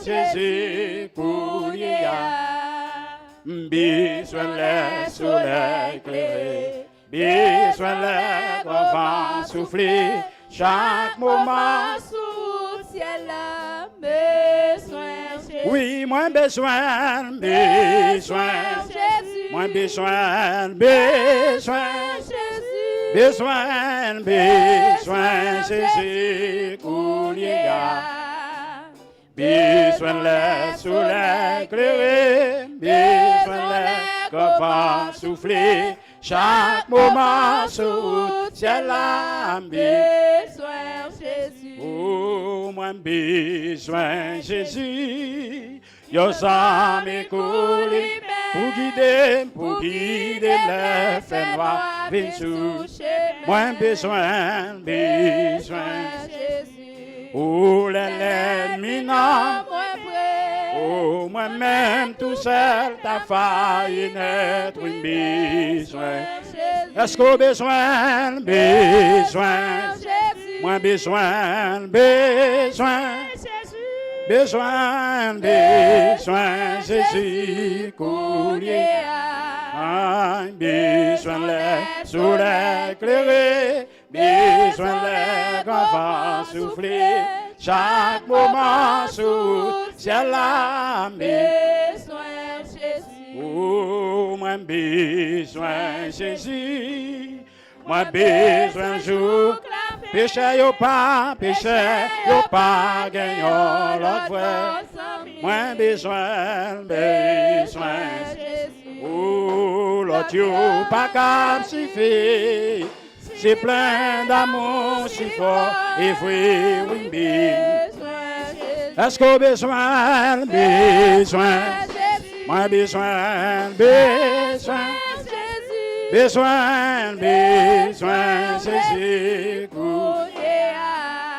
Jésus, pour y besoin le soleil éclairé, besoin le vent souffler, chaque moment sous le ciel, besoin Jésus. oui, moins besoin, Jésus. moins besoin, Jésus. besoin, Jésus, pour y besoin le soleil éclairé, besoin le vent souffler, chaque moment sous le ciel, Besoin Jésus. oh, moi besoin Jésus, yo amis coulés pour guider les faits noirs, viens sous, moi besoin Jésus. oh, l'ennemi non, oh, moi-même tout seul, ta faille n'être une besoin. Est-ce qu'on besoin, moins besoin, Jésus, coulier. Besoin le soleil éclairé, besoin le vent souffler, chaque moment sous ciel la Besoin Jésus. oh, moi besoin Jésus, moi besoin jour, péché yo pas gagnant l'autre fois, moi besoin Jésus. oh, l'autre yo pas capable suffire, c'est plein d'amour si fort, et oui, est-ce qu'on besoin, moi besoin, Jésus,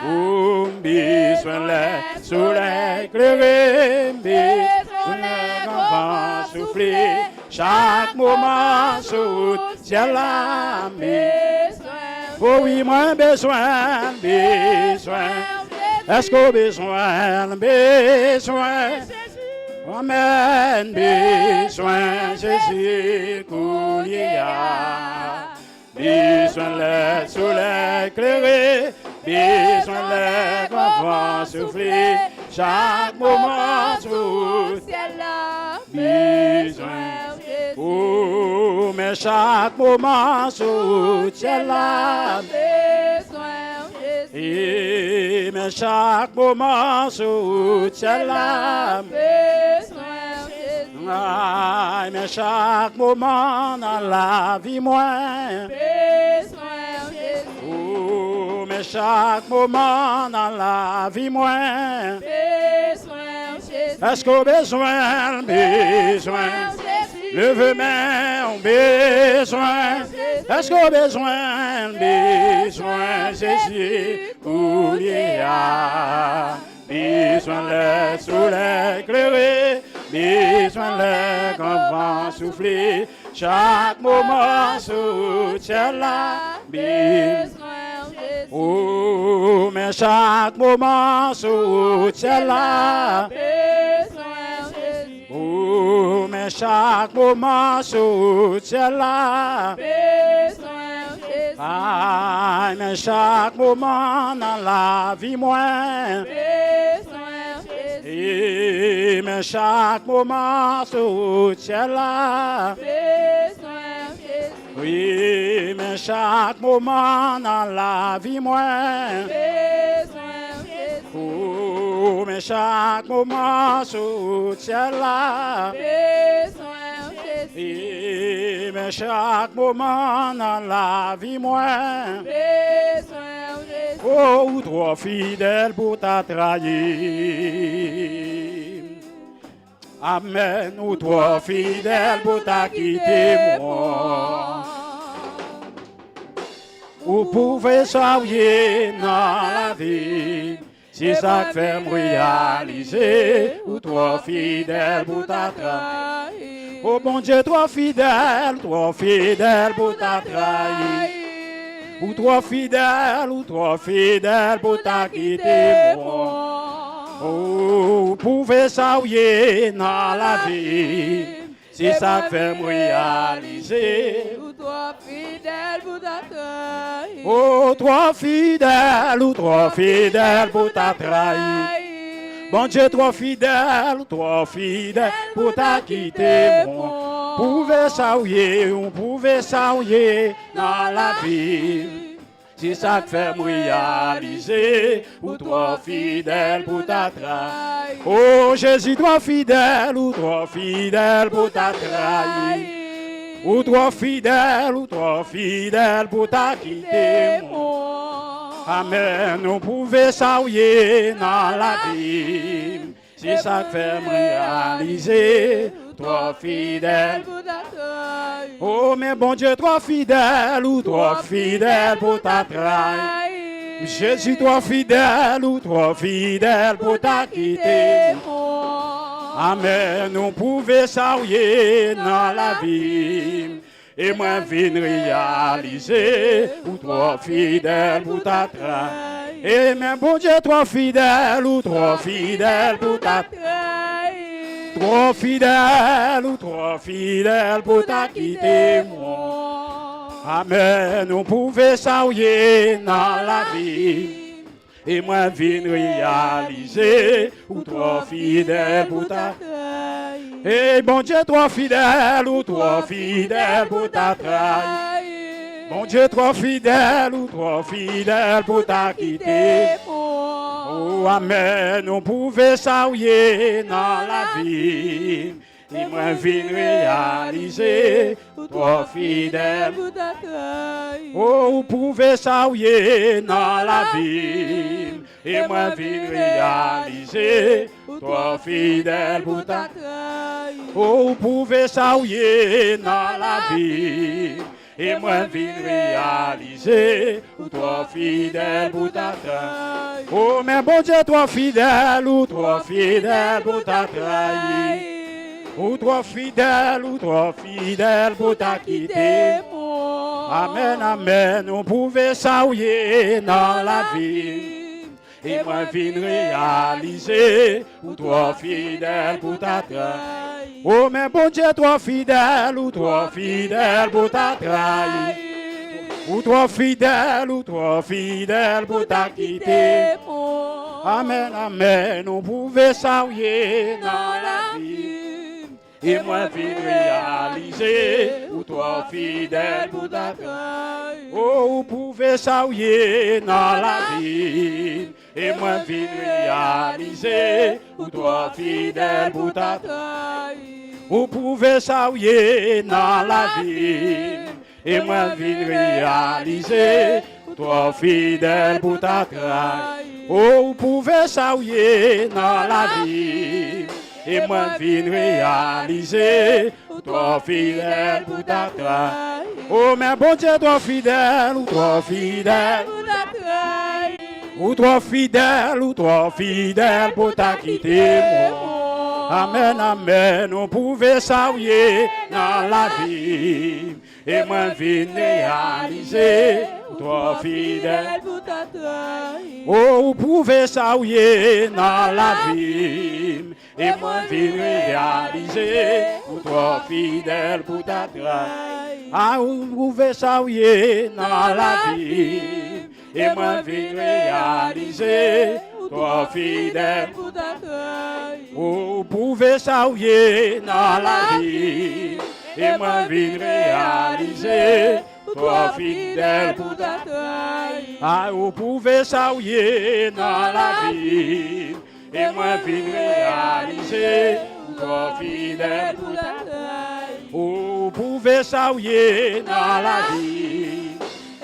oh, besoin le soleil éclairé, besoin le vent souffler, chaque moment sous le ciel la oh oui, moi besoin, est-ce qu'on besoin, amen, besoin, Jésus, coulier, besoin le soleil éclairé, besoin le vent souffler, chaque moment sous le ciel, besoin, oh, mais chaque moment sous le ciel, et mais chaque moment sous le ciel, ah, mais chaque moment dans la vie, moi, oh, mais chaque moment dans la vie, moi, est-ce qu'on besoin, levez main, on besoin, est-ce qu'on besoin, Jésus, coulier, besoin le soleil éclairé, besoin le grand vent souffler, chaque moment sous le ciel la oh, mais chaque moment sous le ciel la oh, mais chaque moment sous le ciel la ah, mais chaque moment dans la vie, moi, et mais chaque moment sous le ciel là, oui, mais chaque moment dans la vie, moi, oh, mais chaque moment sous le ciel là, et mais chaque moment dans la vie, moi, oh, ou trop fidèle pour ta trahir. Amen, ou trop fidèle pour ta quitter moi. Ou pouvez soyez dans la vie, si ça fait me réaliser, ou trop fidèle pour ta trahir. Oh bon Dieu, trop fidèle pour ta trahir. Ou trop fidèle pour ta quitter moi. Vous pouvez saouiller dans la vie. Si ça fait me réaliser. Ou toi fidèle pour ta trahi. Oh, trop fidèle ou trop fidèle pour ta trahi. Bon Dieu, trop fidèle pour ta quitter. Bon, pouvez saouiller, on pouvait saouiller dans la vie. Si ça fait me réaliser, ou trop fidèle pour ta trahi. Oh Jésus, trop fidèle pour ta trahi. Ou trop fidèle pour ta quitter. Amen, nous pouvons saouiller dans la vie. Si ça fait me réaliser, trop fidèle. Oh, mais bon Dieu, trop fidèle pour ta trahi. Jésus, trop fidèle pour ta quitter. Amen, nous pouvons saouiller dans la vie. Et moi, viens réaliser, ou trop fidèle pour ta trahi. Et même bon Dieu, trop fidèle pour ta trahi. Trop fidèle pour ta quitter. Amen, nous pouvons saouiller dans la vie. Et moi, viens réaliser, ou trop fidèle pour ta trahi. Et bon Dieu, trop fidèle pour ta trahi. Bon Dieu, trop fidèle pour ta quitter. Oh, amen, nous pouvons saouiller dans la vie. Et moi, viens réaliser, trop fidèle pour ta trahi. Oh, vous pouvez saouiller dans la vie. Et moi, viens réaliser, trop fidèle pour ta trahi. Oh, vous pouvez saouiller dans la vie. Et moi, viens réaliser, trop fidèle pour ta trahi. Oh, mais bon Dieu, trop fidèle pour ta trahi. Ou trop fidèle pour ta quitter. Amen, amen, nous pouvons saouiller dans la vie. Et moi, viens réaliser, ou trop fidèle pour ta trahi. Oh, mais bon Dieu, trop fidèle pour ta trahi. Ou trop fidèle pour ta quitter. Amen, amen, nous pouvons saouiller dans la vie. Et moi, viens réaliser, ou trop fidèle pour ta trahi. Oh, vous pouvez saouiller dans la vie. Et moi, viens réaliser, ou trop fidèle pour ta trahi. Vous pouvez saouiller dans la vie. Et moi, viens réaliser, ou trop fidèle pour ta trahi. Oh, vous pouvez saouiller dans la vie. Et moi, viens réaliser, trop fidèle pour ta trahi. Oh, mais bon Dieu, trop fidèle pour ta trahi. Ou trop fidèle pour ta quitter. Amen, amen, nous pouvons saouiller dans la vie. Et moi, viens réaliser, trop fidèle pour ta trahi. Oh, vous pouvez saouiller dans la vie. Et moi, viens réaliser, trop fidèle pour ta trahi. Ah, vous pouvez saouiller dans la vie. Et moi, viens réaliser, trop fidèle pour ta trahi. Oh, vous pouvez saouiller dans la vie. Et moi, viens réaliser, trop fidèle pour ta trahi. Ah, vous pouvez saouiller dans la vie. Et moi, viens réaliser, trop fidèle pour ta trahi. Oh, vous pouvez saouiller dans la vie.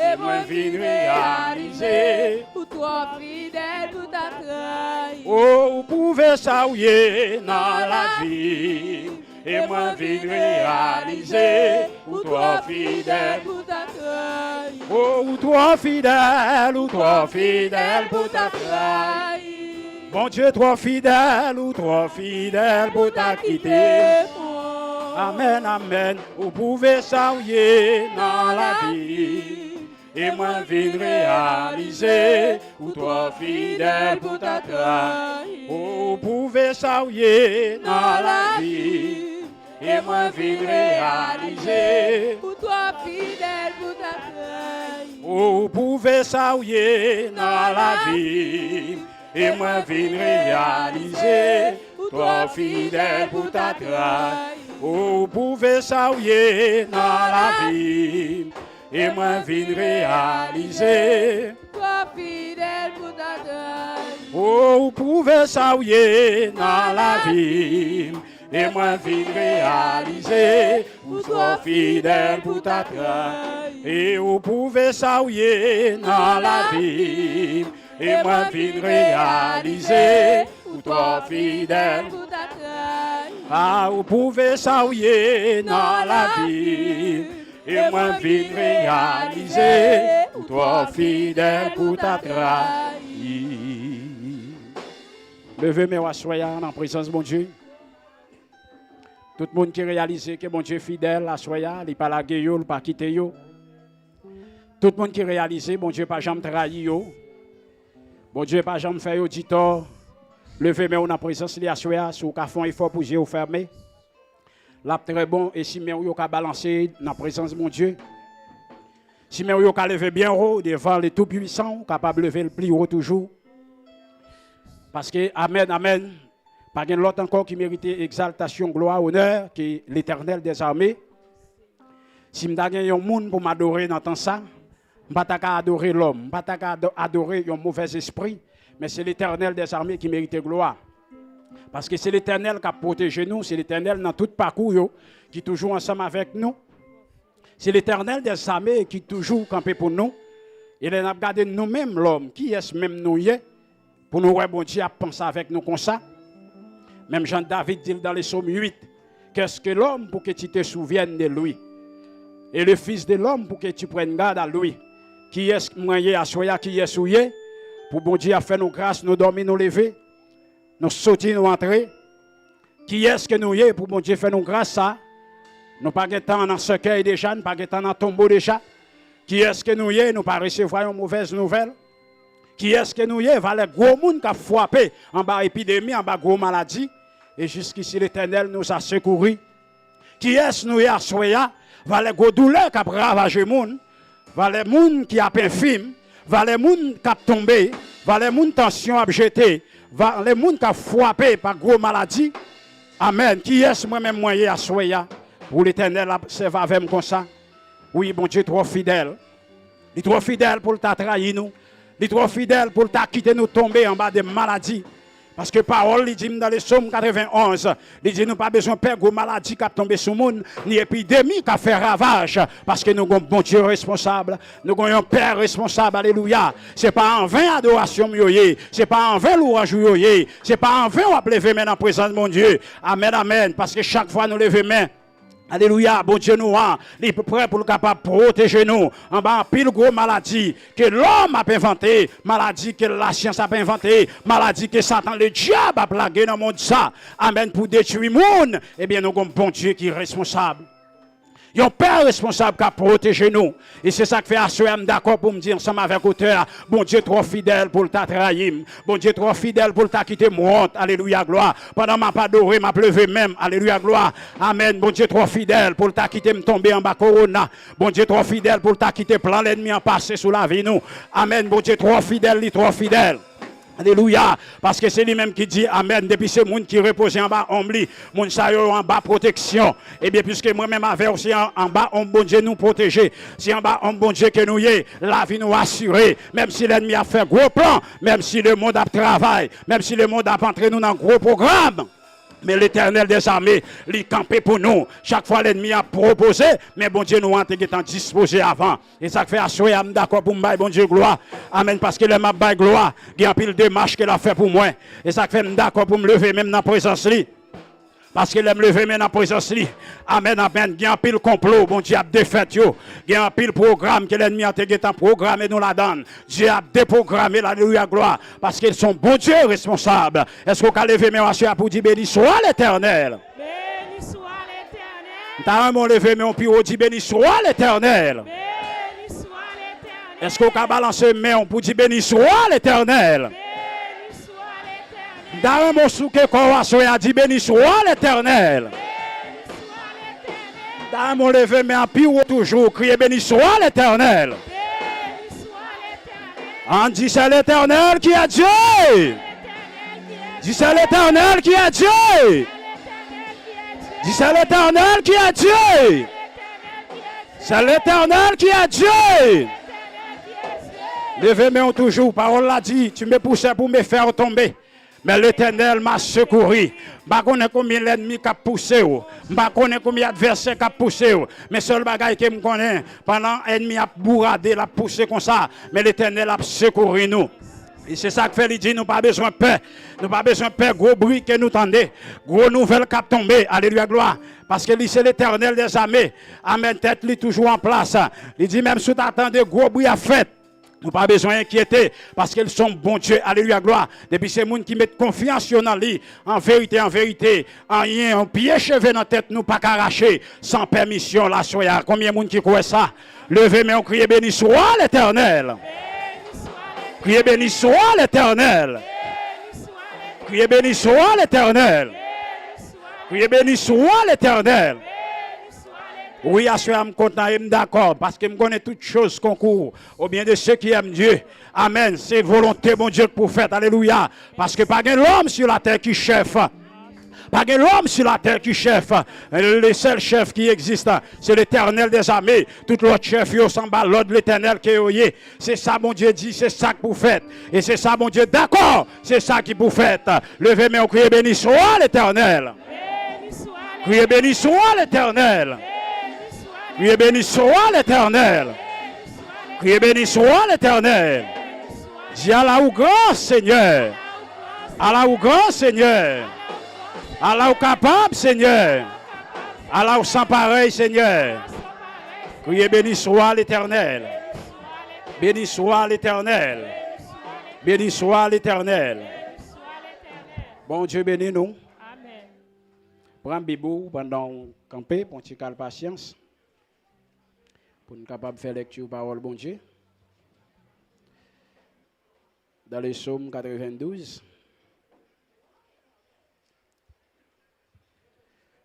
Et moi, viens réaliser, trop fidèle pour ta trahi. Oh, vous pouvez saouiller dans la vie. Et moi, viens réaliser, trop fidèle pour ta trahi. Oh, trop fidèle pour ta trahi. Bon Dieu, trop fidèle pour ta quitter. Amen, amen, vous pouvez saouiller dans la vie. et moi vin réaliser, ou toi fidèle pour ta grâce. Oh, pouvez saouiller dans la vie. Et moi vin réaliser, pour toi fidèle pour ta grâce. oh, pouvez saouiller dans la vie. Et moi vin réaliser, pour toi fidèle pour ta grâce. Oh, pouvez saouiller dans la vie. Et moi vin réaliser, toi fidèle pour ta grâce. oh, pouvez saouiller dans la vie. Et moi vin réaliser, ou sois fidèle pour ta grâce. Et vous pouvez saouiller dans la vie. Et moi vin réaliser, ou toi fidèle pour ta grâce. Ah, vous pouvez saouiller dans la vie. Et moi vin réaliser, ou toi fidèle pour ta grâce. Levez-moi à soyez en présence de mon Dieu. Tout le monde qui réalise que mon Dieu est fidèle à soya, il n'est pas la gueule, il n'est pas quitté. Tout le monde qui réalise que mon Dieu n'est pas jamais trahi. Mon Dieu n'est pas jamais fait du tort. Levez-moi en présence de la soya, si vous avez fait un effort pour vous fermer. Là, très bon, et si vous avez balancé dans la présence de mon Dieu. Si vous avez levé bien haut devant les tout-puissants, capable de lever le plus haut toujours. Parce que, amen, amen. Pas de l'autre encore qui méritait exaltation, gloire, honneur, que l'Éternel des armées. Si je suis un monde pour m'adorer dans temps ça, je ne vais pas adorer l'homme, je ne vais pas adorer un mauvais esprit, mais c'est l'Éternel des armées qui mérite gloire. Parce que c'est l'Éternel qui a protégé nous, c'est l'Éternel dans tout parcours qui est toujours ensemble avec nous. C'est l'Éternel des armées qui est toujours campé pour nous. Il a regardé nous-mêmes, l'homme, qui est-ce même nous, pour nous, bon Dieu, à penser avec nous comme ça. Même Jean-David dit dans les psaumes 8, qu'est-ce que l'homme pour que tu te souviennes de lui? Et le fils de l'homme pour que tu prennes garde à lui. Qui est-ce moyen à soya, qui est souillé? Pour bon Dieu a fait nos grâces, nous dormir, nous lever, nous sortir, nous entrer. Qui est-ce que nous y est pour bon Dieu faire nos grâces ça? Nous pas de temps dans ce cercueil déjà, nous pas de temps dans tombeau déjà. Qui est-ce que nous y est? Nous pas recevoir une mauvaise nouvelle. Qui est-ce que nous y est? Va les gros monde qui a frappé en bas épidémie, en bas gros maladie. Et jusqu'ici, l'Éternel nous a secouru. Qui est-ce nous y a soya? Va les gros douleurs qui a ravagé le monde. Va les monde qui a infime. Va les monde qui a tombé. Va les monde tension a jeté. Va les monde qui a frappé par gros maladie. Amen. Qui est-ce moi-même moyen à soya? Pour l'Éternel, c'est va avec comme ça. Oui, bon Dieu, trop fidèle. Il est trop fidèle pour t'a trahi nous. Il est trop fidèle pour t'a quitter nous tomber en bas des maladies. Parce que parole, il dit dans les psaumes 91, il dit nous pas besoin de perdre de maladie qui a tombé sur le monde, ni épidémie qui a fait ravage. Parce que nous avons un bon Dieu responsable, nous avons un Père responsable, alléluia. Ce n'est pas en vain adoration, ce n'est pas en vain louange, ce n'est pas en vain on lever main en présence de mon Dieu. Amen, amen. Parce que chaque fois nous levons main. Alléluia, bon Dieu nous a, il est prêt pour le capable protéger nous en bas pile gros maladie que l'homme a inventé, maladie que la science a inventé, maladie que Satan le diable a plagué dans le monde ça. Amen, pour détruire le monde. Eh bien nous avons un bon Dieu qui est responsable. Il y a un Père responsable qui a protégé nous. Et c'est ça que fait assurer d'accord pour me dire ensemble avec auteur. Bon Dieu trop fidèle pour ta trahir. Bon Dieu trop fidèle pour ta quitter mon honte. Alléluia, gloire. Pendant ma pas adoré, m'a pleuvé même. Alléluia, gloire. Amen. Bon Dieu trop fidèle pour ta quitter me tomber en bas corona. Bon Dieu trop fidèle pour ta quitter plan l'ennemi en passer sous la vie nous. Amen. Bon Dieu trop fidèle, lui trop fidèle. Alléluia, parce que c'est lui-même qui dit Amen. Depuis ce monde qui repose en bas, on lit, mon sayo en bas protection. Et bien, puisque moi-même avec aussi en bas, on bon Dieu nous protéger. Si en bas, on bon Dieu que nous y est, la vie nous assurée. Même si l'ennemi a fait gros plan, même si le monde a travaillé, même si le monde a entré nous dans un gros programme. Mais l'Éternel des armées, il campé pour nous. Chaque fois l'ennemi a proposé, mais bon Dieu nous a été disposé avant. Et ça fait assurer, d'accord pour moi, bon Dieu, gloire. Amen, parce que le m'a bail gloire, il y a un pile de marche qu'il a fait pour moi. Et ça fait d'accord pour me lever même dans la présence li. Parce qu'il aime lever même dans la présence li. Amen, amen. Il y a un pile complot, bon Dieu a défait yo. Il y a un pile programme que l'ennemi a programmé nous la donne. Dieu a déprogrammé, alléluia, gloire. Parce qu'ils sont bon Dieu responsables. Est-ce qu'on peut lever même pour dire béni soit l'Éternel? Béni soit l'Éternel. T'as un mot levé mais on peut dire béni soit l'Éternel. Béni soit l'Éternel. Est-ce qu'on peut balancer main pour dire béni soit l'Éternel? Béni soit l'Éternel. Dans mon souke kowaso a dit béni soit l'Éternel. Béni soit l'Éternel. Dans mon levé mais en pire toujours crier béni soit l'Éternel. Béni soit l'Éternel. On dit c'est l'Éternel qui a Dieu. Dis c'est l'Éternel qui a Dieu. Dis c'est l'Éternel qui a Dieu. C'est l'Éternel qui a Dieu. Levez-moi toujours, parole l'a dit, tu me poussais pour me faire tomber. Mais l'Éternel m'a secouru. Je ne connais pas combien l'ennemi a poussé. Je ne connais pas combien d'adversaires a poussé. Mais le seul bagage que je connais, pendant l'ennemi a bourradé, l'a poussé comme ça. Mais l'Éternel a secouru nous. Et c'est ça que fait, il dit, nous pas besoin de peur. Nous pas besoin de peur, gros bruit que nous tendez. Gros nouvelle qui a tombé. Alléluia, gloire. Parce que c'est l'Éternel des armées. Amen, tête lui toujours en place. Il dit, même si tu attendais, gros bruit à fait. Nous pas besoin d'inquiéter parce qu'ils sont bons Dieu. Alléluia, gloire. Depuis ces gens qui mettent confiance dans lui, en vérité, en rien, en pied cheveux dans la tête, nous pas qu'arracher sans permission là, soya. Combien de monde qui croit ça? Levez, mais on crie béni soit l'Éternel. Criez béni soit l'Éternel. Criez béni soit l'Éternel. Criez béni soit l'Éternel. Oui, à ce moment, je suis content et d'accord parce que je connais toutes choses concours au bien de ceux qui aiment Dieu. Amen. C'est volonté, mon Dieu, pour faire. Alléluia. Parce que pas l'homme sur la terre qui chef. Pas l'homme sur la terre qui chef. Le seul chef qui existe, c'est l'Éternel des armées. Tout l'autre chef, il s'en bat l'ordre de l'Éternel qui est. C'est ça, mon Dieu dit, c'est ça que vous faites. Et c'est ça, mon Dieu, d'accord, c'est ça qui vous faites. Levez, mais on crie béni soit l'Éternel. Criez béni soit l'Éternel. Criez béni soit l'Éternel. Criez béni soit l'Éternel. Dis Allah ou grand Seigneur. Allah ou grand Seigneur. Allah ou capable Seigneur. Allah ou sans pareil Seigneur. Criez béni soit l'Éternel. Béni soit l'Éternel. Béni soit l'Éternel. Bon Dieu bénis nous. Amen. Prends Bibou pendant camper pour une petite patience. Pour nous capables de faire lecture parole bon Dieu. Dans les psaumes 92.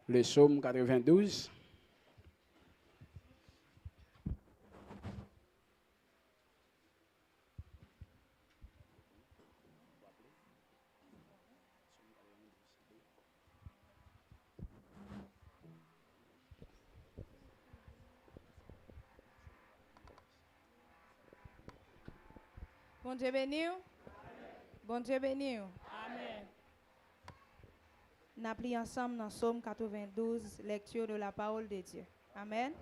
Le psaume 92. Bon Dieu béni. Bon Dieu béni. Amen. Nous appelons ensemble dans Psaume 92, lecture de la parole de Dieu. Amen.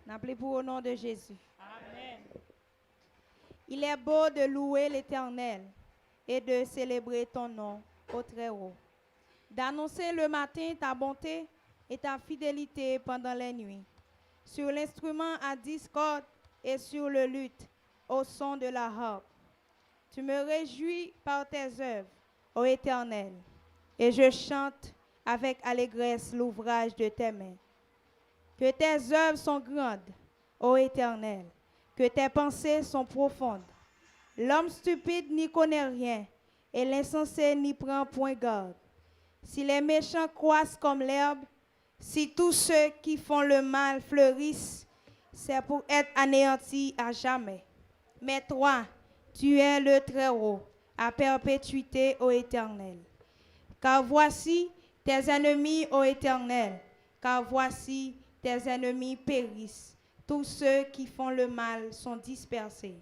Nous appelons pour au nom de Jésus. Amen. Il est beau de louer l'Éternel et de célébrer ton nom au Très-Haut. D'annoncer le matin ta bonté et ta fidélité pendant les nuits. Sur l'instrument à discorde et sur le luth au son de la harpe. Tu me réjouis par tes œuvres, ô Éternel, et je chante avec allégresse l'ouvrage de tes mains. Que tes œuvres sont grandes, ô Éternel, que tes pensées sont profondes. L'homme stupide n'y connaît rien, et l'insensé n'y prend point garde. Si les méchants croissent comme l'herbe, si tous ceux qui font le mal fleurissent, c'est pour être anéantis à jamais. Mais toi, tu es le Très-Haut, à perpétuité, ô Éternel. Car voici tes ennemis, ô Éternel, car voici tes ennemis périssent. Tous ceux qui font le mal sont dispersés.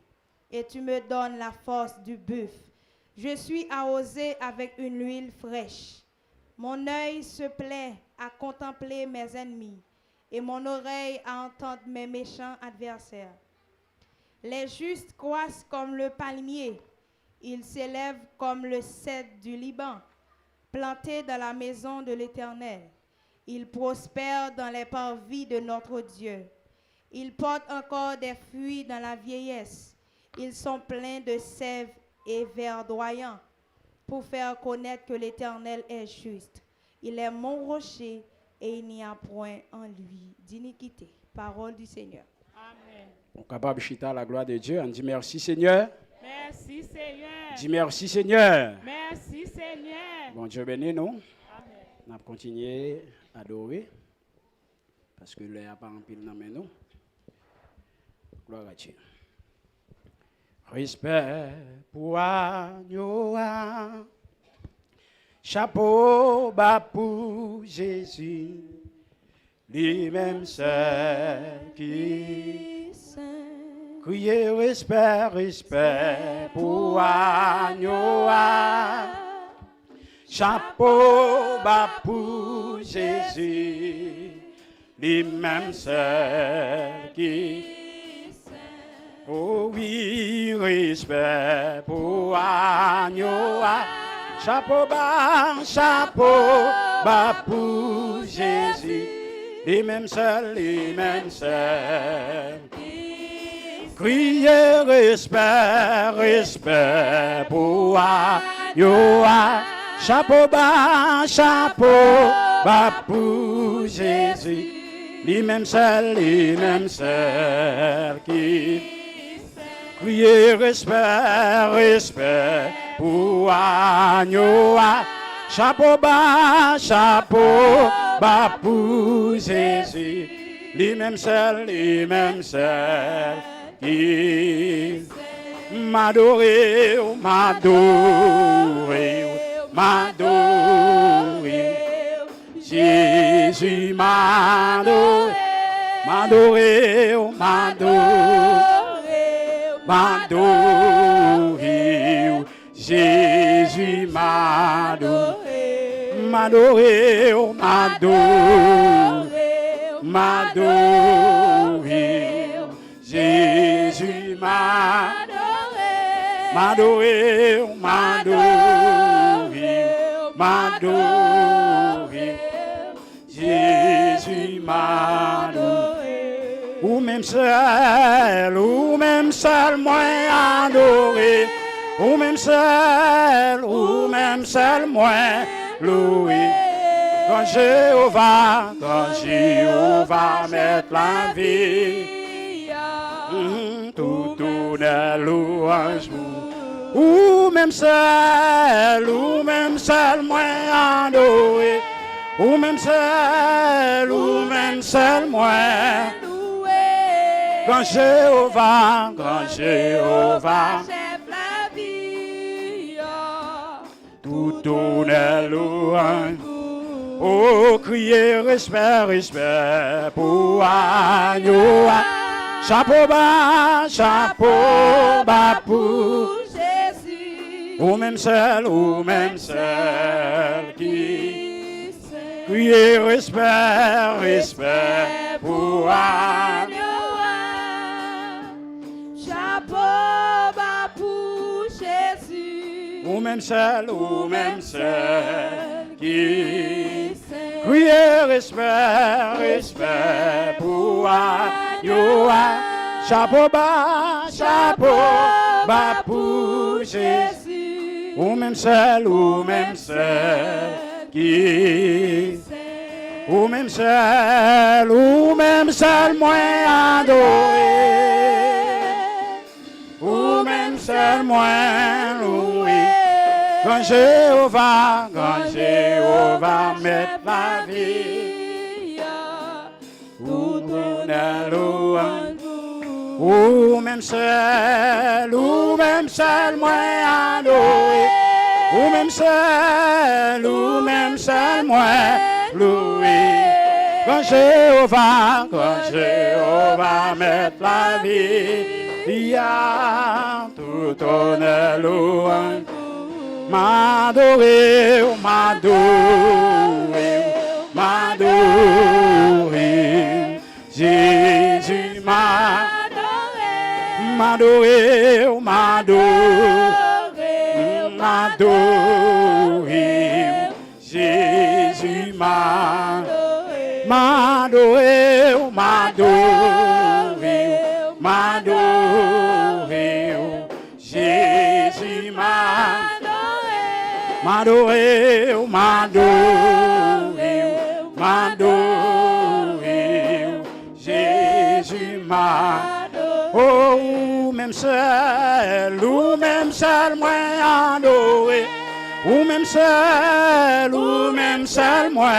Et tu me donnes la force du buffle. Je suis arrosé avec une huile fraîche. Mon œil se plaît à contempler mes ennemis et mon oreille à entendre mes méchants adversaires. Les justes croissent comme le palmier, ils s'élèvent comme le cèdre du Liban, plantés dans la maison de l'Éternel. Ils prospèrent dans les parvis de notre Dieu. Ils portent encore des fruits dans la vieillesse. Ils sont pleins de sève et verdoyants pour faire connaître que l'Éternel est juste. Il est mon rocher et il n'y a point en lui d'iniquité. Parole du Seigneur. Amen. On est capable de chita la gloire de Dieu. On dit merci Seigneur. Merci Seigneur. Dis merci Seigneur. Merci Seigneur. Bon Dieu bénis nous. Amen. On va continuer à adorer. Parce que l'air n'a pas rempli dans nous. Gloire à Dieu. Respect pour Agnoa. Chapeau bas pour Jésus. Lui-même seul qui crier respect, respect pour Agnoa. Chapeau bas pour Jésus. Lui-même seul qui oh oui, respect pour Agnoa. Chapeau bas pour Jésus. Les mêmes seuls. Criez respect, respect pour Agnoa. Chapeau bas pour Jésus. Les mêmes seuls qui criez respect, respect pour Agnoa. Chapeau bas pour Jésus. Les mêmes seuls qui m'adorer, Jésus m'adorer, Jésus m'adorer, Jésus Jésus ou même seul, moi adoré, ou même seul, moi loué. Quand Jéhovah met la vie, tout tourne louange. Ou même seul, moi adoré, ou même seul, moi. Quand Jéhovah chef la vie, tout tourne louange. Oh, criez respect pour Agnoa. Chapeau bas pour Jésus. ou même seul qui criez respect pour Agnoa. Chapeau bas pour Jésus. Ou même seul qui criez respect pour Agnoa. Chapeau bas pour Jésus. Ou même seul qui ou même seul moi adoré. Ou même seul moi loué. Quand Jéhovah met la vie, tout tourne louange. Ou même seul moi adoré. Ou même seul moi loué. Quand Jéhovah met la vie, tout tourne louange. M'adorer, Jésus m'adorer, Jésus Jésus Jésus Oh, ou même seul, moi adoré. Ou même seul, moi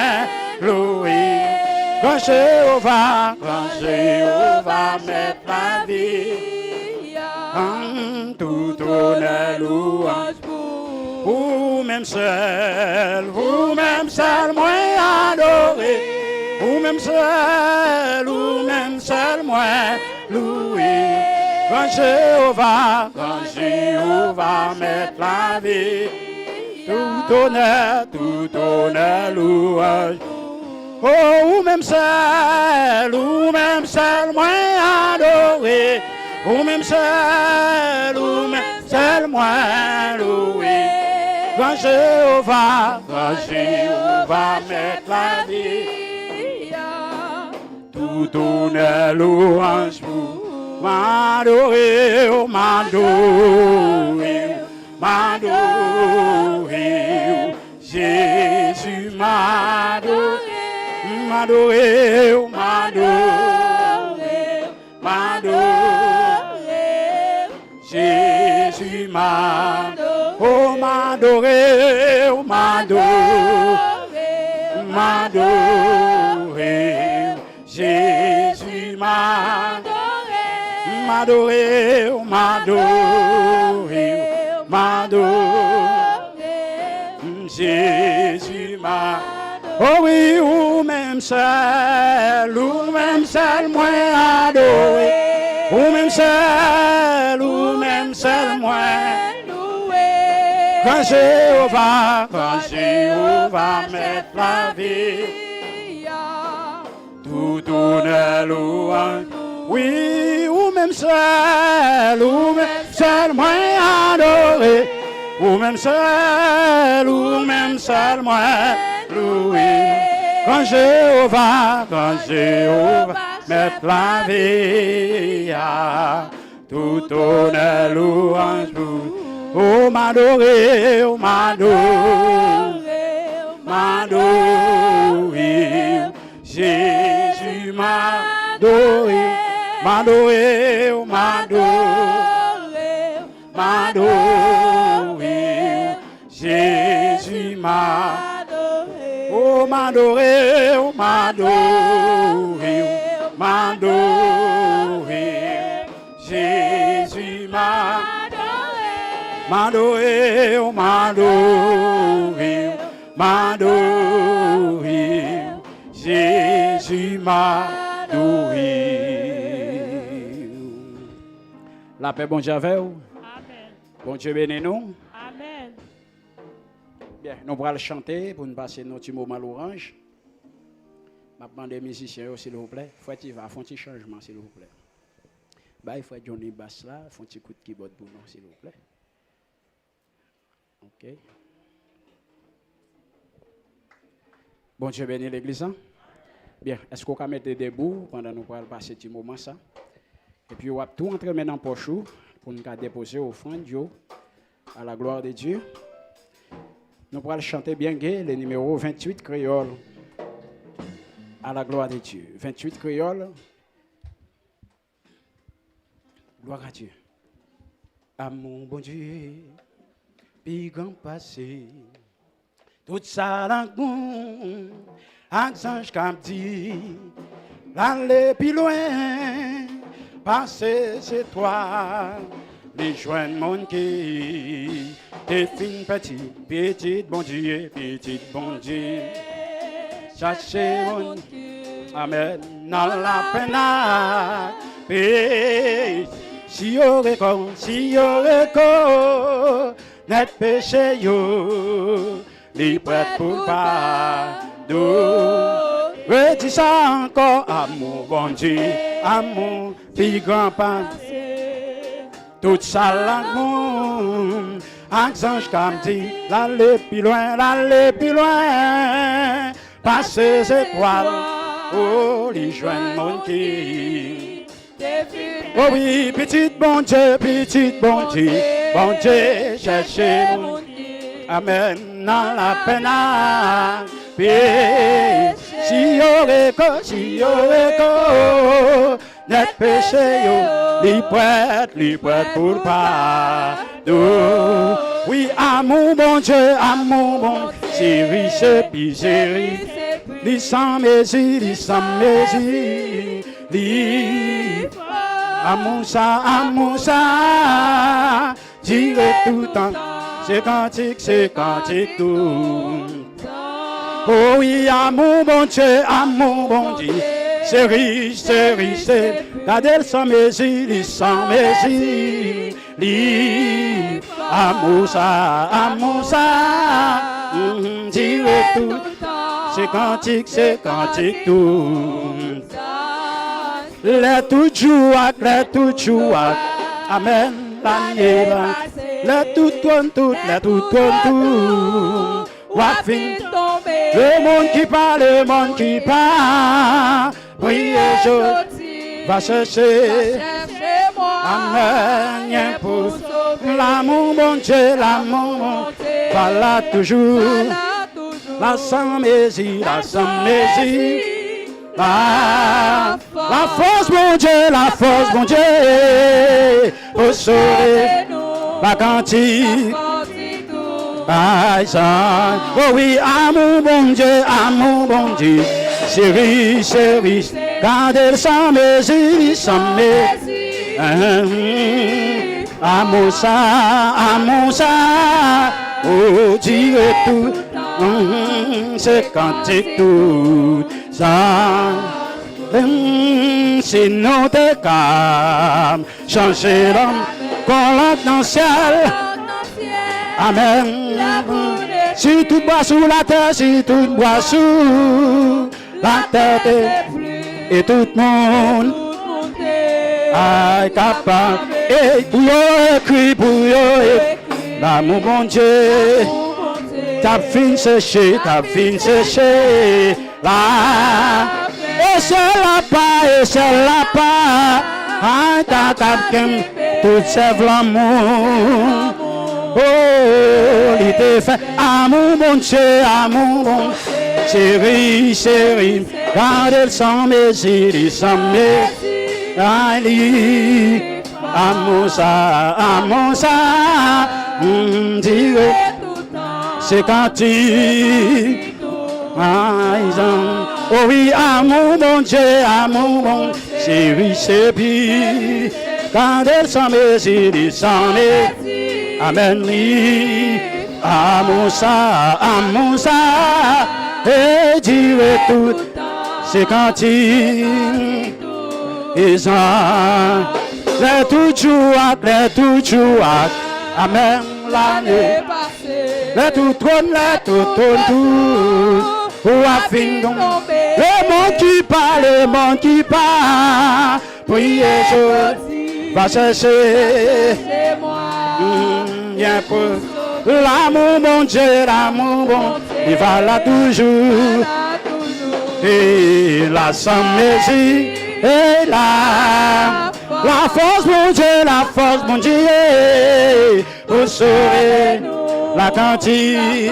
loué. Quand Jéhovah met la vie, tout honneur, louange pour. Ou même seul, moi adoré. Ou même seul, moi loué. Quand Jéhovah met la vie, tout honneur, louange. Oh, ou même seul, moi adoré. Ou même seul, moi loué. Quand Jéhovah met la vie, tout honneur, louange pour. M'adorer, oh, m'adorer, Jésus m'adorer. M'adorer, oh, m'adorer, Jésus m'adorer. Oh, m'adorer, oh, m'adorer, Jésus m'adorer. M'adorer, oh, m'adorer, Jésus m'adorer. Oh oui, ou même seul, moi adoré. Ou même seul, moi loué. Quand Jéhovah met la vie, tout honneur, louange. Oui, ou même seul, moi adoré. Ou même seul, moi loué. Quand Jéhovah met la vie, tout honneur, louange pour. Oh, m'adorer, oh, m'adorer, Jésus m'adorer. M'adorer, oh, m'adorer, Jésus m'adorer. Oh, m'adorer, oh, m'adorer, Jésus m'adorer. M'adorer, oh, m'adorer, Jésus m'adorer. La paix, bon Dieu avec vous. Amen. Bon Dieu bénis nous. Amen. Bien, nous allons chanter pour nous passer notre petit moment à l'orange. Je vais demander aux musiciens, s'il vous plaît. Il faut qu'ils vont faire un petit changement, s'il vous plaît. Bah, il faut que Johnny basse là, il faut un petit coup de keyboard pour nous, s'il vous plaît. OK. Bon Dieu bénis l'église. Hein? Bien, est-ce qu'on peut mettre debout pendant que nous allons passer ce petit moment ça? Et puis, on va tout entrer maintenant dans poche pour nous déposer offrande à la gloire de Dieu. Nous pourrons chanter bien gai le numéro 28 créole à la gloire de Dieu. 28 créole. Gloire à Dieu. À mon bon Dieu, puis grand passé, tout ça dans le monde, ange comme dit, l'aller plus loin. Passer c'est toi, les joints de mon qui, t'es fin petit bon Dieu, cherchez mon Dieu, amen, dans la peine, si y'aurait net péché yo, les prêts pour pardon. Redis ça encore, amour bon Dieu, amour, puis grand passé. Tout ça l'amour, ange comme dit, l'aller plus loin, passer ces étoiles, oh, les joints mon qui. Oh oui, petit bon Dieu, bon Dieu, cherchez mon Dieu, amen, dans la peine. Si y'aurait net péché yo, li prête pour le pardon. Oui, amour, mon Dieu, amour, mon chéri, chéri, li sans mesure, amour ça, dirait tout le temps, c'est cantique tout. Oh oui, amour, mon Dieu, chéri, gardez sans mesure, amour ça, dirait tout, c'est cantique tout. Let tout jouer, amen, l'année, let tout tourne tout. Wafin, le monde qui parle, oui, je va chercher, amen, rien pour l'amour, mon Dieu, l'amour, voilà toujours, la sans mesure, la force, mon Dieu, pour sauver la cantique. Oh oui, amour, bon Dieu, chéri, gardez sans mesure, amour ça, oh Dieu tout, c'est cantique tout ça. Si nous te calme, changer l'homme, qu'on l'entend dans le ciel. Amen. Si tout bois sous la terre, et tout le monde est capable. Et pour écrit, l'amour bon Dieu, t'as fin séché, là. Et c'est la part, tout sève l'amour. Oh, il te fait amour, mon Dieu, chéri, gardez sans mesure, amour ça, dire, c'est cantique, oh oui, amour, mon Dieu, chéri, gardez sans mesure, amen, amour ça, et dire tout, c'est cantique, et ça, les tout jour, amen, l'année, les tout trône, ou à fin le monde qui parle, priez, je va chercher. Bien pour l'amour, mon Dieu, il va là toujours. Et la sans mesure, et la force, mon Dieu, pour sauver la cantine.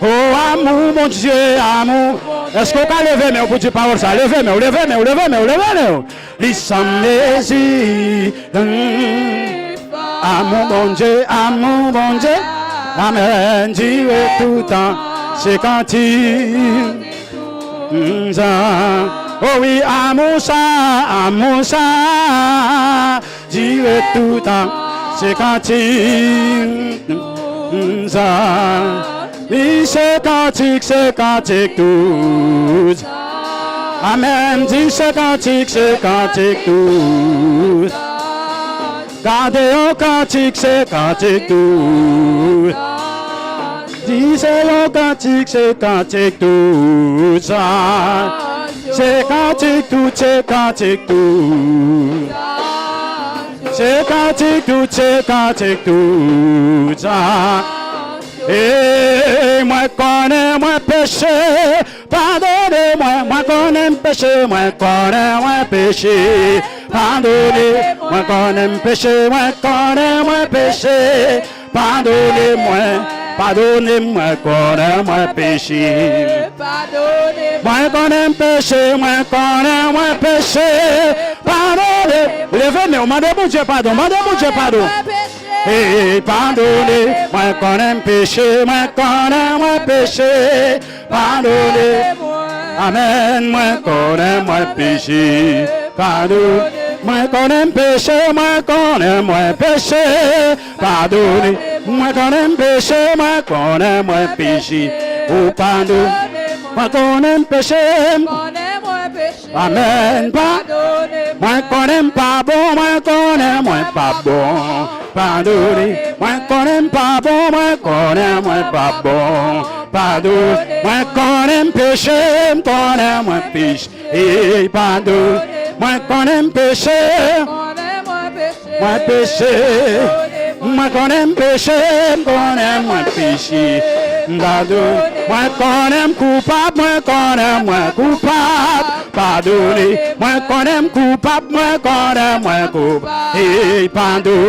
Oh, amour, mon Dieu, amour. Est-ce qu'on peut lever, mais on peut dire parole ça? Levez, mais. Les sans mesure. Amour, mon Dieu, amen, Dieu tout le temps, c'est cantique. Oh oui, amour ça, Dieu tout le temps, c'est cantique. C'est cantique tout. Amen, dis c'est cantique tout. Gardez un cantique, c'est cantique tout. Dis c'est un cantique, c'est cantique tout. C'est cantique tout. C'est cantique tout. Et moi connais moi péché, pardonnez-moi, moi connais péché, moi connais moi péché, pardonnez-moi, moi connais péché, moi connais moi péché, pardonnez-moi, Pardonnez-moi, connais-moi péché. Moi connais péché, moi connais-moi péché. Pardonnez. Levez-moi, demandez mon Dieu pardon, demandez mon Dieu pardon. Et pardonnez, moi connais péché, moi connais-moi péché. Pardonnez. Amen, moi connais-moi péché. Pardonnez. Moi connais péché, moi connais-moi péché. Pardonnez. Moi connais péché, moi connais-moi péché. Oh pardon. Moi connais péché. Amen. Moi connais pas bon, moi connais moi pas bon. Pardonnez. Moi connais pas bon, moi connais moi pas bon. Pardon. Moi connais péché, connais moi péché. Et pardon. Moi connais péché. Moi péché. Moi connais péché, connais moi péché. Pardon. Moi connais coupable, moi connais moi coupable. Pardonnez. Moi connais coupable, moi connais moi coupable. Et pardon.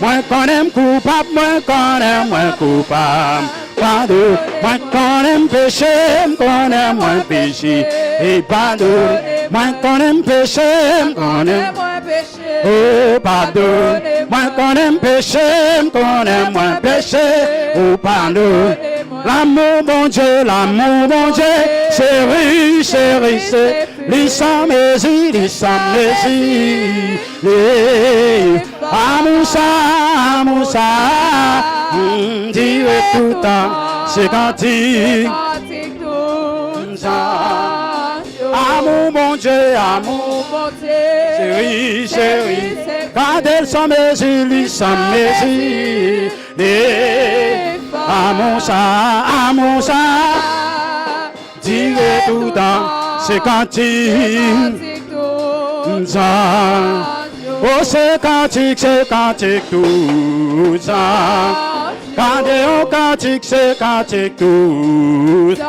Moi connais coupable, moi connais moi coupable. Pardon. Moi connais péché, connais moi péché. Et pardon. Moi connais péché, connais moi péché. Oh pardon. Moi connais péché, connais moi péché. Oh pardon. L'amour bon Dieu, c'est riche, c'est l'issam mézi, amour ça, dire tout le temps, c'est cantique, amour bon Dieu, c'est riche, quand elles sont mézi, l'issam mézi, amour ça, dire tout le temps, c'est cantique, oh c'est cantique tout ça. Gardez au cantique, c'est cantique tout ça.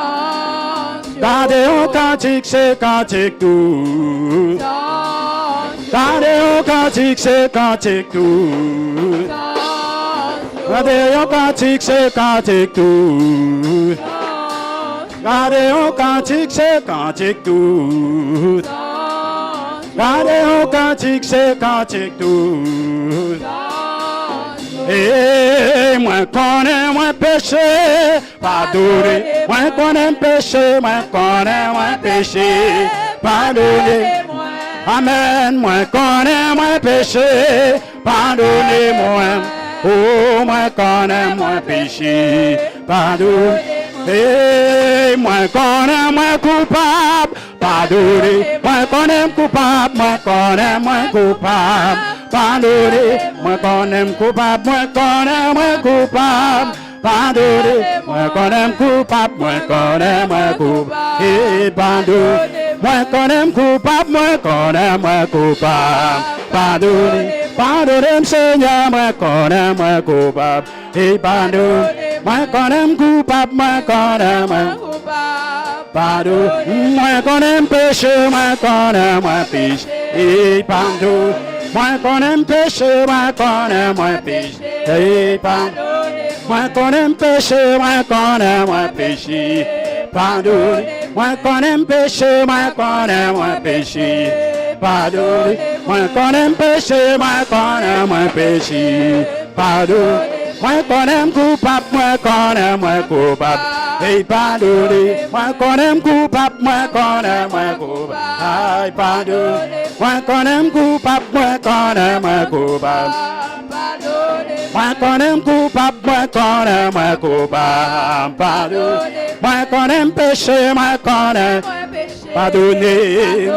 Gardez au cantique, c'est cantique tout ça. Gardez au cantique, c'est cantique tout ça. Gardez au cantique, c'est cantique tout. Gardez au cantique, c'est cantique tout. Gardez au cantique, c'est cantique tout. Et moi connais moi péché, pardonnez. Moi connais péché, moi connais moi péché, pardonnez. Amen, moi connais moi péché, pardonnez-moi. Oh, moi connais moi péché, pardonnez. Et moi connais moi coupable, pardonnez. Moi connais coupable, moi connais moi coupable, pardonnez. Moi connais coupable, moi connais moi coupable, pardonnez. Moi connais coupable, moi connais moi coupable, et pardonnez. Moi connais coupable, moi connais moi coupable, pardonnez. Pardonnez, Seigneur, moi connais moi coupable, et pardonnez. Moi connais coupable, moi connais moi coupable, pardonnez. Moi connais péché, moi connais moi péché, et pardonnez. Moi connais péché, moi connais moi péché, et pardonnez. Moi connais péché, moi connais moi péché, pardonnez. Moi connais péché, moi connais moi péché, pardonnez. Moi connais péché, moi connais moi péché, pardonnez. Moi connais coupable, moi connais moi coupable, et pardonnez. Moi connais coupable, moi connais moi coupable, aïe pardonnez. Moi connais coupable, moi connais moi coupable, pardonnez. Moi connais coupable, moi connais moi coupable, pardonnez. Moi connais péché, moi connais pardonnez.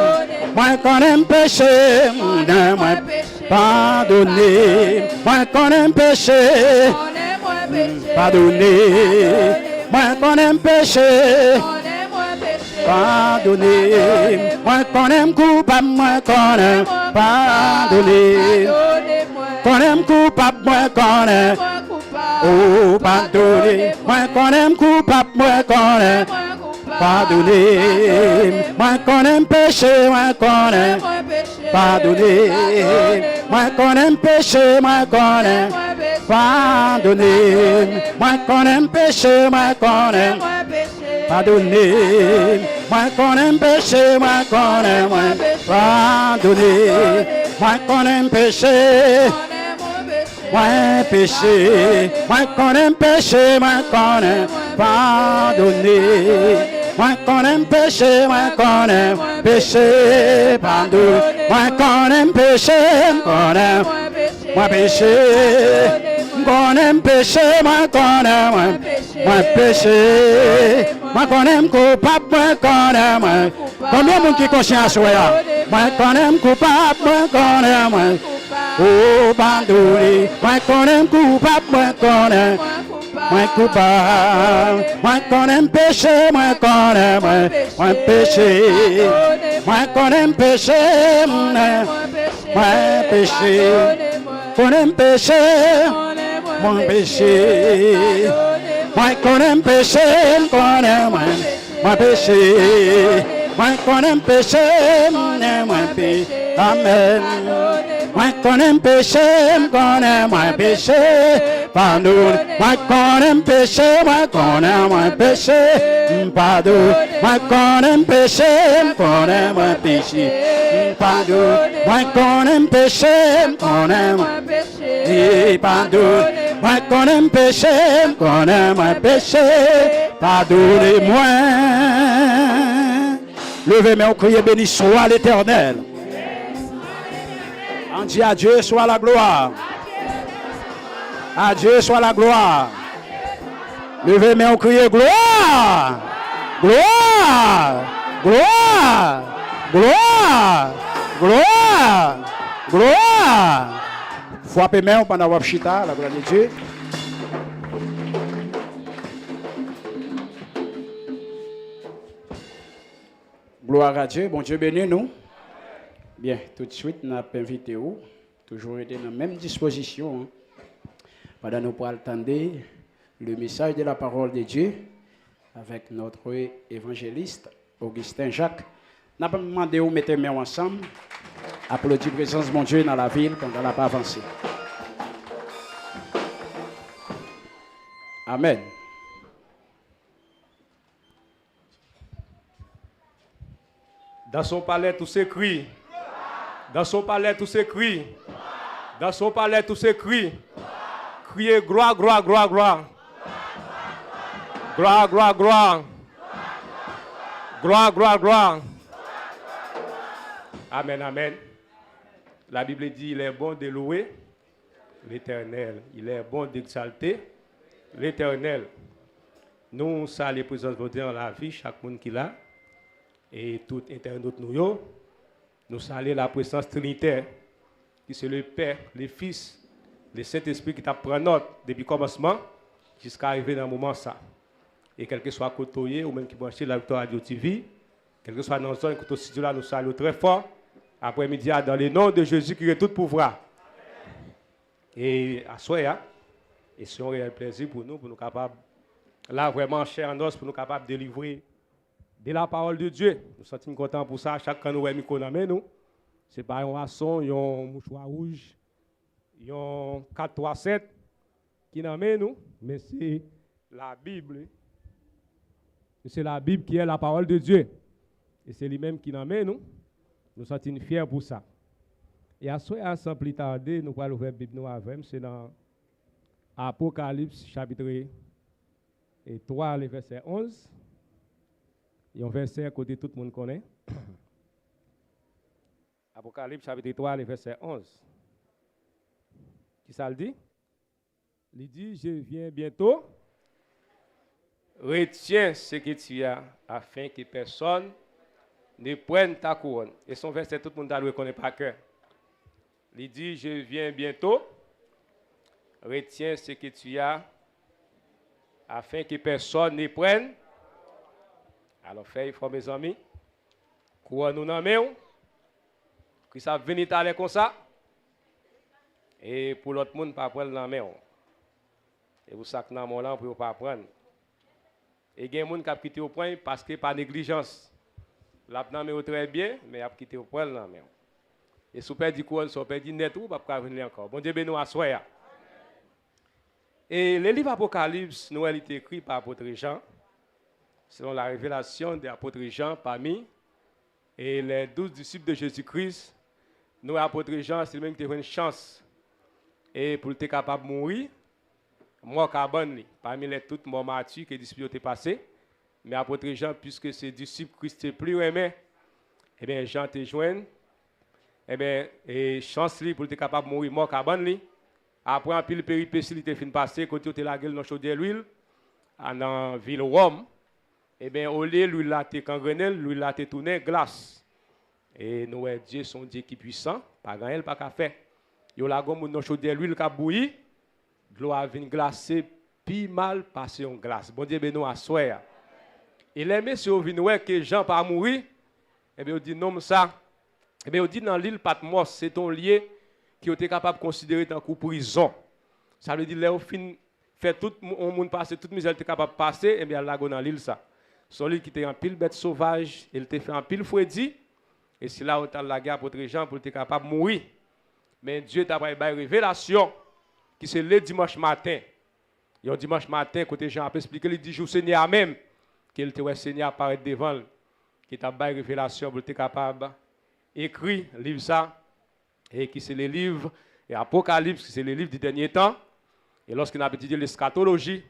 Moi connais péché, moi pardonnez. Moi connais péché, pardonnez. Moi connais péché, pardonnez. Moi connais coupable, moi connais pardonnez. Connais coupable, moi connais, oh pardonnez. Moi connais coupable, moi connais pardonnez. Moi connais péché, moi connais pardonnez. Moi connais péché, moi connais pardonnez. Moi connais péché, moi connais. Pardonnez. Moi connais péché, moi connais. Pardonnez. Moi connais péché. Moi péché. Moi connais péché, moi connais. Pardonnez. Moi connais péché, moi connais péché, pardon. Moi connais péché, connais. Moi péché, connais péché, moi connais moi péché. Moi connais coupable, moi connais moi. Combien de monde qui conscient sur ça? Moi connais coupable, moi connais moi. Oh pardonnez. Moi connais coupable, moi connais. Moi coupable, moi connais péché, moi connais moi péché, moi connais péché, moi péché, connais péché, mon péché, moi connais péché, connais moi péché, moi connais péché, moi péché, amen. Moi connais péché, connais moi péché, pardon. Moi connais péché, moi connais moi péché, pardon. Moi connais péché, connais moi péché, pardon. Moi connais péché, connais moi péché, pardon. Moi connais péché, connais moi péché, pardonnez-moi. Levez-moi au crier, béni soit l'Éternel. On dit à Dieu soit la gloire. À Dieu soit la gloire. Levez main au crier gloire. Gloire. Gloire. Gloire. Gloire. Gloire. Frappez main pendant votre chita, la gloire de Dieu. Gloire à Dieu. Bon Dieu bénis nous. Bien, tout de suite, nous avons invité vous, toujours été dans la même disposition, pendant nous pour attendre le message de la parole de Dieu avec notre évangéliste Augustin Jacques. Nous avons demandé de mettre les mains ensemble, applaudir la présence de mon Dieu dans la ville pendant la pas avancée. Amen. Dans son palais, tout s'écrit. Dans son palais, tout s'écrit. Dans son palais, tout s'écrit. Criez gloire, gloire, gloire, gloire. Gloire, gloire, gloire. Gloire, gloire, gloire. Amen, amen. La Bible dit, il est bon de louer l'Éternel. Il est bon d'exalter l'Éternel. Nous saluons la présence de Dieu dans la vie, chaque monde qui l'a. Et tout internaute nous saluons la présence trinitaire, qui c'est le Père, le Fils, le Saint-Esprit qui t'a pris note depuis le commencement jusqu'à arriver dans le moment ça. Et quel que soit côté ou même qui branche la Victoire Radio TV, quel que soit dans la zone que tu là, nous saluons très fort. Après-midi, dans le nom de Jésus qui est tout pouvoir. Et à soi, et c'est un réel plaisir pour nous capables, là vraiment cher en os, pour nous capables de délivrer de la parole de Dieu. Nous sommes contents pour ça. Chacun nous avons mis nous. Ce n'est pas un maçon, un mouchoir rouge, un 437 qui nous amène nous, mais c'est la Bible. C'est la Bible qui est la parole de Dieu. Et c'est lui-même qui nous amène nous. Nous sommes fiers pour ça. Et à ce sans plus tarder, nous allons ouvrir la Bible nous avec. C'est dans Apocalypse chapitre 3, le verset 11. Il y a un verset que tout le monde connaît. Apocalypse chapitre 3, le verset 11. Qui ça le dit? Il dit, je viens bientôt. Retiens ce que tu as, afin que personne ne prenne ta couronne. Et son verset, tout le monde ne le connaît pas cœur. Il dit, je viens bientôt. Retiens ce que tu as, afin que personne ne prenne. Alors, faites, frères, mes amis, couronne nous dans main, qui ça venir aller comme ça, et pour l'autre monde, pas prendre dans main. Et vous savez que dans mon là, pour pas prendre. Et il y a des gens qui ont quitté au point parce que par négligence. Là, dans très bien, mais a quitté au point dans main. Et si vous perdez couronne, si vous perdez net, vous ne pouvez pas venir encore. Bon Dieu, bénis nous à soi. Et le livre Apocalypse, nous, il est écrit par l'apôtre Jean, selon la révélation de l'apôtre Jean parmi et les 12 disciples de Jésus-Christ. Nous, l'apôtre Jean, c'est lui-même qui a une chance et pour être capable de mourir, mort cabane, parmi les toutes morts martyrs que les disciples ont passé. Mais l'apôtre Jean, puisque ses disciples Christ plus aimé, eh bien, Jean te joint, eh bien, et chance pour être capable de mourir mort cabane. Après un pile péripétie, il était fin passé, quand il était la gueule dans chaudière l'huile, dans la ville Rome, eh bien, au lieu l'huile là, t'es cangrenelle, l'huile là, t'es tourné glace. Et nous, Dieu, son Dieu qui est puissant, pas grand elle pas qu'à faire. Yo la gomme dans chaudière l'huile qui a bouilli, l'eau a venu glacer, puis mal passer en glace. Bon Dieu, ben nous, à soir. Et les messieurs viennent voir que Jean pas mourir, eh bien, on dit non, ça. Eh bien, on dit dans l'île Patmos, c'est ton lieu qui était capable de considérer dans coup prison. Ça veut dire, là, au fin, fait tout le monde passer, toute misère était capable de passer, et bien, là, dans l'île, ça. Son l'île qui était en pile bête sauvage, il était fait en pile fouedi, et c'est là où tu as la guerre pour les gens, pour être capable de mourir. Mais Dieu t'a pas une révélation, qui c'est le dimanche matin. Et le dimanche matin, côté Jean a expliqué, il dit, jour Seigneur même, qu'il te voit Seigneur apparaître devant, qui t'a une révélation pour être capable d'écrire, livre ça, et qui c'est les livres, et Apocalypse, qui c'est les livres du dernier temps. Et lorsqu'on a étudié l'eschatologie,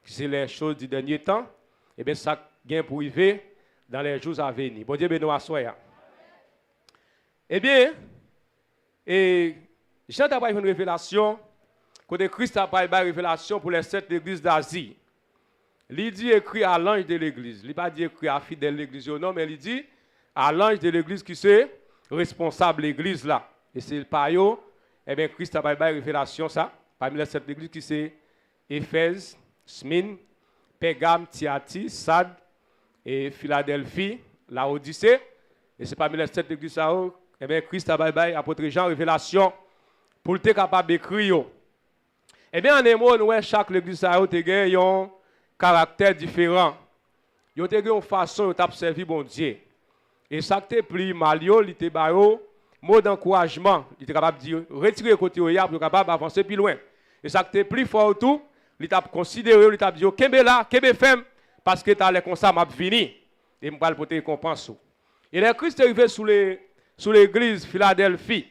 qui c'est les choses du dernier temps, et bien ça vient pour arriver dans les jours à venir. Bon Dieu, ben nous assoyons. Eh bien, et Jean a une révélation, quand Christ a une révélation pour les 7 églises d'Asie. Il dit écrit à l'ange de l'église. Il n'a pas dit écrit à fidèle de l'église, non, mais il dit à l'ange de l'église qui c'est responsable de l'église là. Et c'est par eux, eh bien, Christ a une révélation, ça, parmi les 7 églises qui c'est Éphèse, Smyrne, Pégame, Thyatire, Sade et Philadelphie, la Odyssée. Et c'est parmi les 7 églises, ça, eh bien, Christ a une apôtre Jean révélation pour être capable d'écrire. Eh bien, en un mot, nous, chaque église a un caractère différent. Ils ont une façon de servir bon Dieu. Et ça qui est plus mal, il était mot d'encouragement, il est capable de dire, retirer côté pour être capable d'avancer plus loin. Et ça qui est plus fort tout, il t'a considéré, il t'a dit, Kembe là, Kembe femme, parce que tu as comme ça, m'a fini. Et je vais pour te récompenser. Et le Christ est arrivé sous l'église Philadelphie.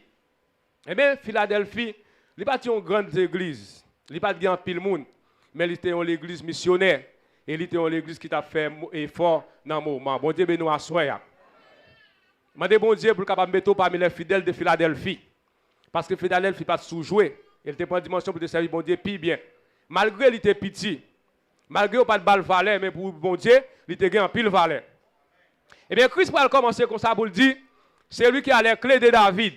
Eh bien, Philadelphie, il n'est pas une grande église, il n'est pas un pile monde, mais il était une église missionnaire. Et il était une église qui t'a fait effort dans le moment. Bon Dieu, ben nous assoyons. Je demande bon Dieu pour capable mettre parmi les fidèles de Philadelphie. Parce que Philadelphie n'est pas sous-joué. Il était pas en dimension pour te servir bon Dieu, puis bien. Malgré qu'il était petit, malgré qu'il n'a pas de balle valeur, mais pour bon Dieu, il était en pile valeur. Eh bien, Christ va commencer comme ça pour le dire, c'est lui qui a les clés de David.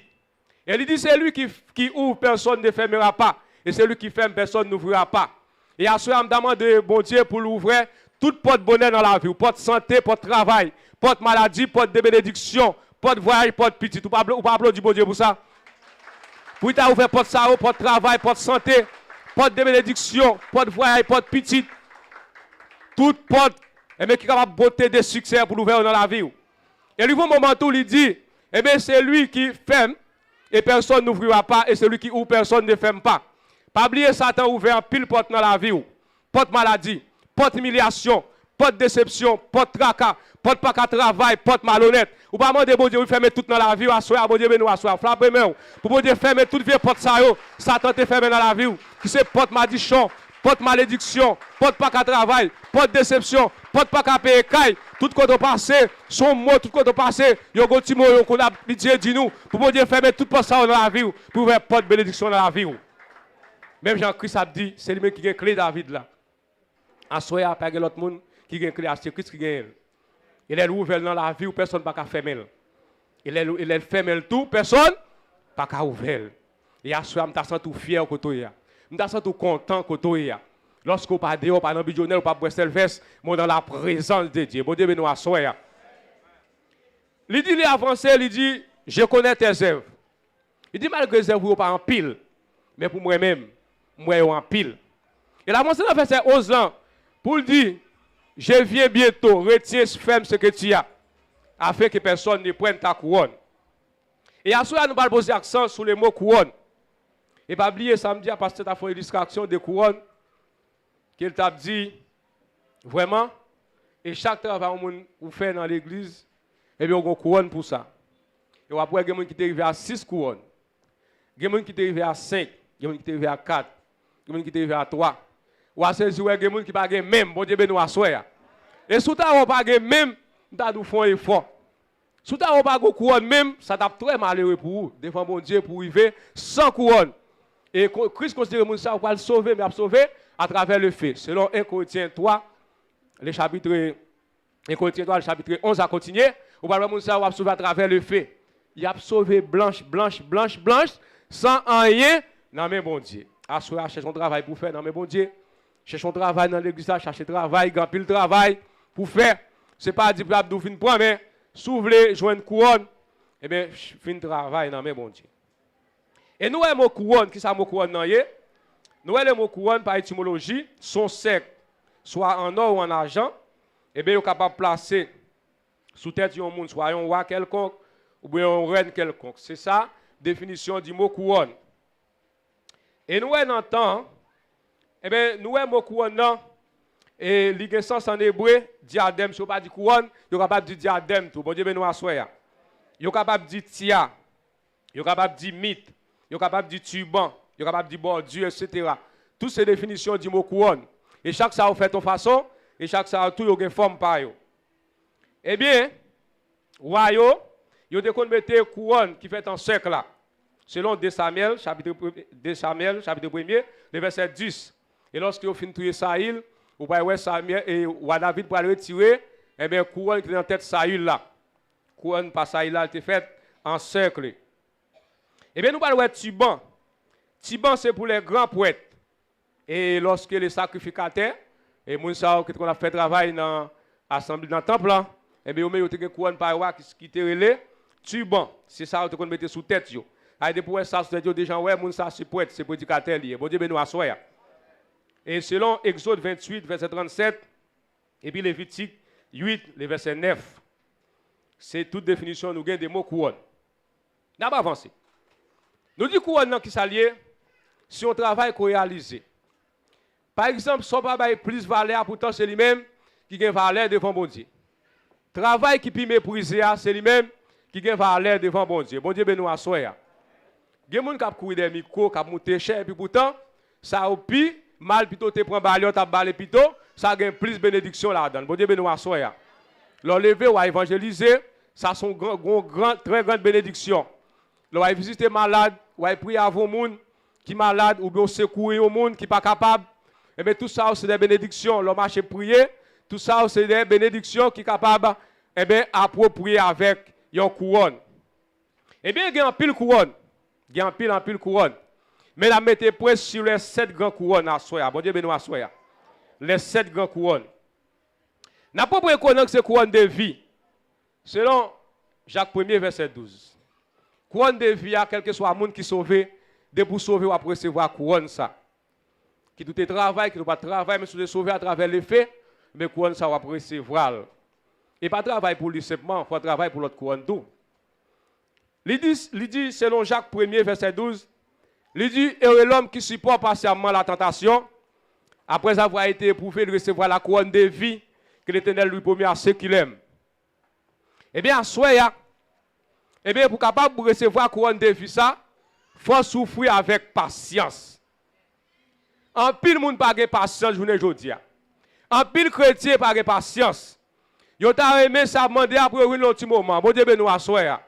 Et il dit, c'est lui qui ouvre, personne ne fermera pas. Et c'est lui qui ferme, personne n'ouvrira pas. Et à ce moment, je demande bon Dieu pour l'ouvrir, toute porte bonheur dans la vie, porte santé, porte travail, porte maladie, porte de bénédiction, porte voyage, porte petit. Ou pas applaudir bon Dieu pour ça? Pour t'as ouvert porte ça, porte travail, porte santé, porte de bénédiction, porte voyage, porte petit. Toute porte, et bien qui est capable de beauté de succès pour l'ouvrir dans la vie. Et lui, au moment où il dit, eh bien c'est lui qui ferme, et personne n'ouvrira pas, et celui qui ouvre, personne ne ferme pas. Pas oublier Satan ouvert pile porte dans la vie. Porte maladie, porte humiliation, porte déception, porte tracas, porte pas qu'à travail, porte malhonnête. Ou pas demander bon Dieu de fermer tout dans la vie, assoir bon Dieu nous assoir, frappez main. Pour bon Dieu fermer toute vieille porte ça yo, Satan te fermer dans la vie. Qui c'est porte malédiction, porte malédiction, porte pas qu'à travail, porte déception, porte pas qu'à payer caille. Tout côté passé, son mot tout côté passé, yo go ti mot qu'on a Dieu dit nous, pour bon Dieu fermer toute porte ça dans la vie, pour ouvrir porte bénédiction dans la vie. Même Jean-Christ a dit, c'est lui qui a clé David là. Assoya a payé l'autre monde qui a clé, c'est Christ qui gagne. Il est ouvert dans la vie où personne ne peut pas fermer. Il est fermé tout, personne ne peut ouvrir. Et assoya, je me sens tout fier que toi. Je me sens tout content que toi. Lorsqu'on pas dehors, pas dans le bidonnel, pas boire selves, mais dans la présence de Dieu. Bon Dieu, nous assoya. Il dit, il est avancé, il dit, je connais tes œuvres. Il dit, malgré les œuvres, pas en pile, mais pour moi-même, moi en pile. Et l'avancé dans le verset 11 ans, pour dire, je viens bientôt, retiens ferme ce que tu as, afin que personne ne prenne ta couronne. Et à ce moment, nous allons poser l'accent sur le mot couronne. Et pas oublier samedi, parce que tu as fait une illustration de couronne, qu'il t'a dit, vraiment, et chaque travail que vous faites dans l'église, et bien, on a une couronne pour ça. Et après, il y a des gens qui sont arrivés à 6 couronnes. Il y a des gens qui sont arrivés à 5. Il y a des gens qui sont arrivés à 4. Il y a des gens qui sont arrivés à 3. Ou à ce jour, il y a des gens qui ne sont pas même. Bon Dieu, nous assoyons. Et si vous n'avez pas même, vous avez fait un effort. Si vous n'avez pas de couronne même, ça t'a très malheureux pour vous. Devant bon Dieu, pour arriver sans couronne. Et Christ considère que ça va le sauver, mais à sauver à travers le fait. Selon 1 Corinthiens 3, le chapitre 11 a continué. Ou pas le ça va sauver à travers le fait. Il a sauvé blanche, sans rien dans mes bon Dieu. Assoyez, cherchez un travail pour faire dans mes bon Dieu. Cherchez un travail dans l'église, cherchez un travail, grand pile travail pour faire. Ce n'est pas dire que vous fin point, mais si vous voulez joindre une couronne, eh bien, fin travail dans mes bon Dieu. Et nous avons une couronne, qui est une couronne dans ye? Nous avons une couronne par étymologie, son sec, soit en or ou en argent, eh bien, vous êtes capable de placer sous tête de monde, soit un roi quelconque, ou bien une reine quelconque. C'est ça, définition du mot couronne. Et nous avons un temps, eh bien, nous avons une couronne, et l'ignorance en hébreu, diadème, si vous pas dit couronne, vous êtes capable de dire diadème, tout. Bon Dieu, nous assoyons. Vous êtes capable de dire tia, vous êtes capable de dire mythe, vous êtes capable de dire turban, vous êtes capable de dire bordure, etc. Toutes ces définitions du mot couronne. Et chaque ça, vous fait une façon, et chaque ça, tout, vous avez une forme par eux. Eh bien, royaux, vous avez mettre couronne qui fait un cercle là. Selon 2 Samuel, chapitre 1er, le verset 10. Et lorsque vous finissez Saïl, vous voyez Samuel et David pour aller retirer, eh bien, couronne qui est dans la tête Saïl là. Couronne par Saïl là, elle est faite en cercle. Eh bien, nous parlons de Tuban. Tuban, c'est pour les grands poètes. Et lorsque les sacrificateurs, et nous savons qu'on a fait travail dans l'assemblée dans le temple, eh bien, vous avez une couronne par roi qui était relé. Tuban, c'est ça que vous mettez sous tête. Et pour ça, c'est déjà, ouais, moun ça c'est poète, c'est prédicateur lié. Bon Dieu, nous assoya. Et selon Exode 28, verset 37, et puis Lévitique 8, le verset 9, c'est toute définition, nous gagnons des mots couronne. N'a pas avancé. Nous disons couronne qui s'allie si on travaille qu'on réalise. Par exemple, son papa est plus valeur, pourtant c'est lui-même qui gagne valeur devant bon Dieu. Travail qui peut mépriser, c'est lui-même qui gagne valeur devant bon Dieu. Bon Dieu, nous assoya. Il y a des gens qui ont couru des micros, qui ont monté cher, et puis pourtant, ça a pire, mal plutôt te prend balion, tu as balé plutôt, ça a plus de bénédiction là-dedans. Bon Dieu, nous assoya. L'enlever ou évangéliser, ça sont très grande bénédiction. L'on visiter malade, ou prier à vos monde qui est malade, ou bien secourir au monde qui n'est pas capable. Et bien tout ça, c'est des bénédictions. L'on marche prier, tout ça, c'est des bénédictions qui sont capables, et bien, approprier avec une couronne. Eh bien, il y a un pile couronne. Il y a un pile couronne. Mais la mettez presque sur les 7 grands couronnes à soya. Bon Dieu, nous à soya. Les 7 grands couronnes. N'a pas reconnaître que c'est couronne de vie. Selon Jacques 1er, verset 12. Couronne de vie, quel que soit le monde qui sauve, de pour sauver ou après recevoir couronne ça. Qui tout est travail, qui ne pas travail, mais si vous sauver à travers les faits, mais couronne ça va recevoir. Et pas travail pour lui simplement, il faut travailler pour l'autre couronne tout. Il dit, selon Jacques 1er, verset 12, il dit, heureux l'homme qui supporte patiemment la tentation, après avoir été éprouvé de recevoir la couronne de vie que l'Éternel lui promet à ceux qu'il aime. Eh bien, soyez, eh bien, pour capable de recevoir la couronne de vie, ça, il faut souffrir avec patience. En pile, monde n'a pas patience, journée aujourd'hui. En pile, chrétien n'a pas patience. Yo t'a aimé ça demander après un petit moment. Bon Dieu, nous assoya.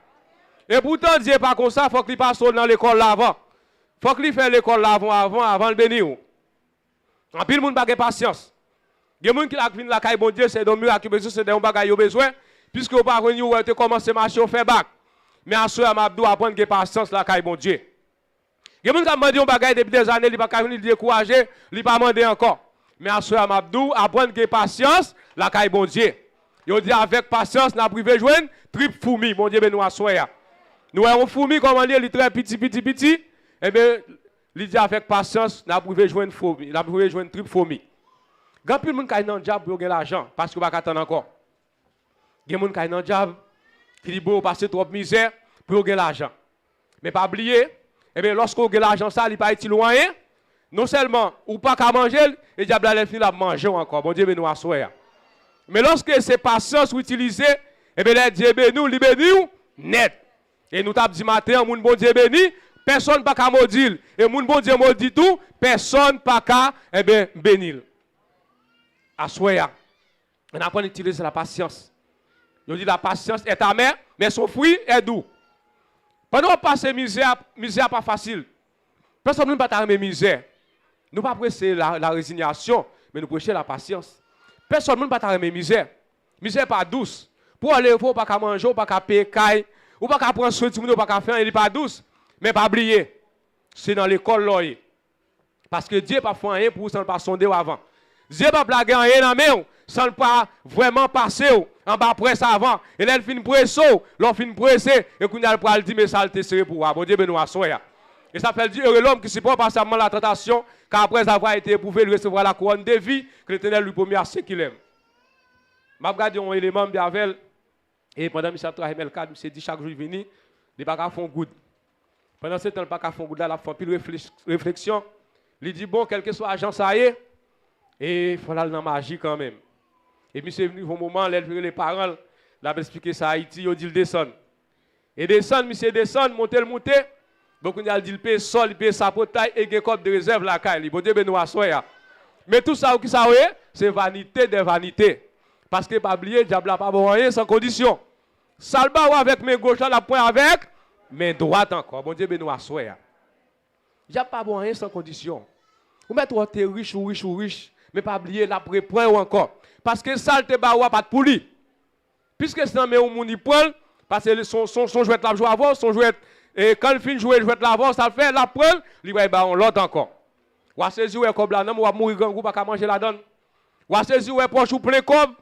Et pourtant, Dieu pas comme ça, il faut qu'il passe dans l'école là avant. Il faut qu'il fasse l'école là avant le bénir. En pile, monde n'a pas patience. Il y a des gens qui viennent la caille, bon Dieu, c'est des miracles, c'est des bagages besoin, puisque vous pas venu, vous commencé à marcher, vous fait bac. Mais à ce moment, vous apprendre que patience la caille, bon Dieu. Il y a des gens qui ont demandé un bagage depuis des années, ils ne pas venir décourager, ils ne pas demander encore. Mais à ce moment, vous apprendre que patience la caille, bon Dieu. Ils dit avec patience, nous avons privé joindre triple fourmi, bon Dieu, nous assoya. Nous avons fourmi, comme on dit, il est très petit. Eh bien, il dit avec patience, nous avons privé joindre fourmi, nous avons privé joindre triple fourmi. Quand plus de monde qui est dans le diable pour gagner l'argent, parce que vous ne pouvez pas attendre encore. Il y a des gens qui sont dans le diable, qui disent bon, passer trop de misère pour gagner l'argent. Mais pas oublier, eh bien, lorsqu'on gagne l'argent, ça, il n'est pas utile loin, Non seulement, ou pas qu'à manger, et diable a fini à manger encore. Bon Dieu, ben nous assoya. Mais lorsque c'est patience ou utilisé, et bien, Dieu béni, il béni, net. Et nous t'avons dit matin, mon bon Dieu béni, personne pas qu'à maudire. Et mon bon Dieu maudit tout, personne pas qu'à, eh bien, bénir. Assoya. On apprend à utiliser la patience. Je dis la patience est amère, mais son fruit est doux. Pendant qu'on passe misère, misère pas facile. Personne ne peut pas aimer misère. Nous ne pas prêcher la résignation, mais nous prêcher la patience. Personne ne peut pas aimer misère. Misère pas douce. Pour aller, il faut pas qu'à manger, pas qu'à payer, ou pas qu'à prendre soin de tout le monde, pas qu'à faire, il n'est pas douce. Mais pas oublier, c'est dans l'école là. Parce que Dieu n'a pas fait rien pour ça ne pas sonder avant. Dieu n'a pas blagué rien dans la main, sans ne pas vraiment passer en bas presse avant. Et là, il finit presser, l'on finit presser, et qu'on a le dire, mais ça le tesser pour moi. Bon Dieu, ben nous assoya. Et ça fait dire, heureux l'homme qui supporte patiemment la tentation, car après avoir été éprouvé, il recevra la couronne de vie que l'Éternel lui promet à ceux qu'il aime. Je regarde un élément bien avec, et pendant que je travaille dans le cadre, je dit chaque jour, il vient, il n'est pas qu'à faire good. Pendant ce temps, il n'est pas qu'à faire good, là, il fait une réflexion. Il dit, bon, quel que soit l'agent, ça y est, et il faut aller dans la magie quand même. Et puis c'est venu au moment où les parents l'ont expliqué ça à Haïti, ils ont dit le descend. Et descend, monsieur descend, monter. Donc on a dit le paye sol, il paye sa potaille et il code de réserve la caille. Bon Dieu ben nous assoya. Mais tout ça qui ça c'est vanité des vanités. Parce que pas oublier diable n'a pas bon rien sans condition. Salba avec mes gauche la point avec mais droite encore. Bon Dieu ben nous assoya. Diable pas bon rien sans condition. Vous mettez t'es riche ou riche, mais pas oublier la prépare ou encore. Parce que ça te ba pas de pouli. Puisque c'est dans mes ou moun prend parce que son jouet la jouer avant, son jouet et quand il finit jouer jouet l'avant, ça fait la prend, il va ba on l'autre encore. Ou a saisi ou comme là non ou mourir grand pas manger la donne. Ou a saisi ou poche ou plein comme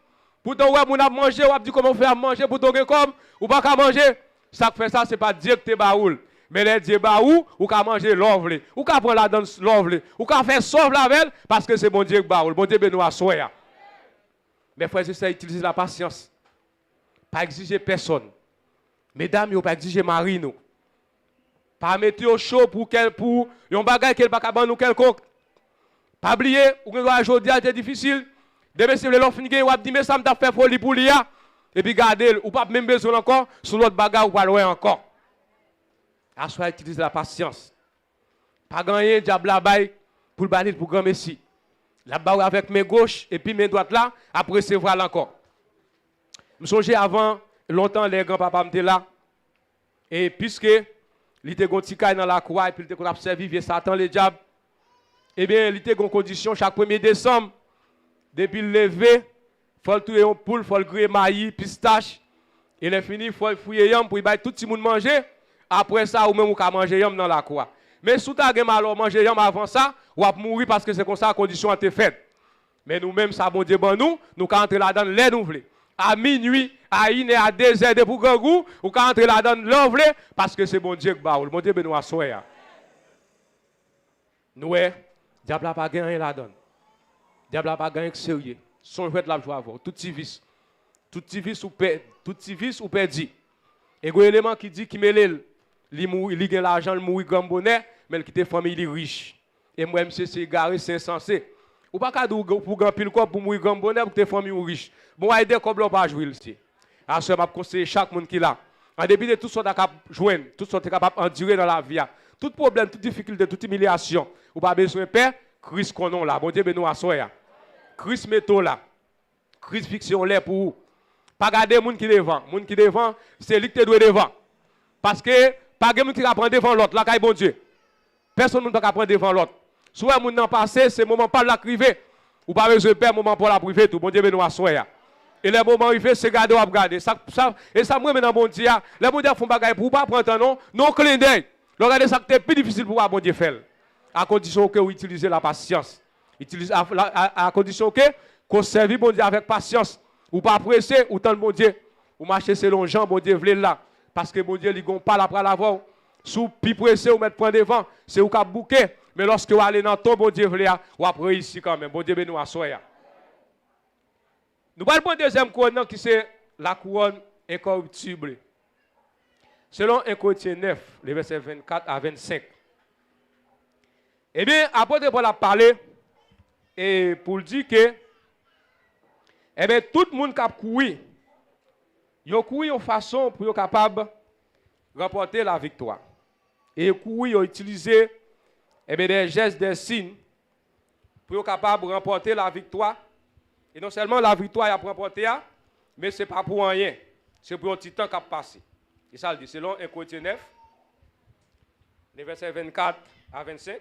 pourtant ouais moun a manger ou a dit comment faire manger pour ton comme ou pas qu'à manger. Ça fait ça c'est pas Dieu que te baoul. Mais les Dieu baou ou qu'à manger l'ovle, ou qu'à prendre la donne l'ovle, ou qu'à faire sauve la veille parce que c'est bon Dieu que baoul. Bon Dieu ben nous assoya. Mes frères et sœurs, utilisez la patience. Pas exiger personne. Mesdames, vous pas exiger mari nous. Pas mettre au chaud pour un bagage qu'elle pas capable nous quelconque. Pas oublier, ou que aujourd'hui c'est difficile. Demain si vous voulez finir, vous dit mais ça m'a fait folie pour l'IA et puis garder ou pas même besoin encore sur l'autre bagage ou pas loin encore. À soi utiliser la patience. Pas gagner diable la baille pour le bannir pour grand messie. La barre avec mes gauches et puis mes droites là, après c'est voilà encore. Je me souviens avant, longtemps, les grands-papas étaient là. Et puisque il était dans la croix et puis il était observé vieux Satan, le diable, eh bien, il était en condition chaque 1er décembre, depuis le lever, il faut tuer un poule, il faut le griller maïs, pistache. Il est fini, il faut le fouiller pour y tout le monde manger. Après ça, ou même on peut manger dans la croix. Mais si tu as mal à manger avant ça, ou à mourir parce que c'est comme ça la condition a été faite. Mais nous-mêmes, ça bon Dieu, nous quand entrer là-dedans, les nous voulons. À minuit, à 1 et à 2 heures de pour grand goût, ou quand entrer là-dedans, les voulons, parce que c'est bon Dieu qui baoule. Bon Dieu, ben nous assoya. Nous, diable n'a pas gagné là-dedans. Diable n'a pas gagné sérieux. Son jouet la joie avant. Tout petit vice ou perdu. Et un élément qui dit qu'il mêle, il gagne l'argent, il mourit grand bonnet, mais il quitte famille, il est riche. Et moi, monsieur, c'est égaré, c'est insensé. Ou pas qu'à pour grand pile quoi pour mourir grand bonnet pour tes familles ou riches. Bon, aider comme l'on pas jouer ici. À ce moment, je conseille chaque monde qui là. En dépit de tout ce qu'on est capable de joindre, tout ce qu'on est capable d'endurer dans la vie, tout problème, toute difficulté, toute humiliation, ou pas besoin de père, Christ qu'on a là. Bon Dieu, ben nous assoya. Christ métaux là. Christ fiction là pour vous. Pas garder moun qui devant. Moun qui devant, c'est lui qui doit devant. Parce que pas de moun qui va prendre devant l'autre, là, c'est bon Dieu. Personne ne peut pas prendre devant l'autre. Soit moun nan passé, c'est moment pas la privé. Ou pas besoin de perdre moment pour la privé tout. Bon Dieu, ben nous assoya. Et le moment arrivé, c'est garder ou regarder. Et ça moi maintenant bon Dieu, les bon Dieu font bagaille pour pas prendre un nom, non clin d'œil. Regardez ça c'est plus difficile pour bon Dieu faire. À condition que vous utilisez la patience. À condition que vous servez bon Dieu avec patience. Ou pas pressé, ou tant bon Dieu. Ou marcher selon Jean, bon Dieu, vle là. Parce que bon Dieu, il ne pas après l'avoir. Sous pi pressé, ou mettre point devant, c'est ou cap bouquet. Mais lorsque vous allez dans ton bon Dieu, vous après ici quand même. Bon Dieu, ben nous assoya. Nous parlons de deuxième couronne qui c'est la couronne incorruptible. Selon 1 Corinthiens 9, les versets 24 à 25. Eh bien, apôtre Paul a parlé et pour dire que eh bien, tout le monde qui a couru, il a couru en façon pour être capable de remporter la victoire. Et couru, il a utilisé eh bien, des gestes, des signes pour être capable de remporter la victoire. Et non seulement la victoire, il a remporté, mais ce n'est pas pour rien. C'est pour un petit temps qui a passé. Et ça le dit, selon 1 Corinthiens 9, les versets 24 à 25.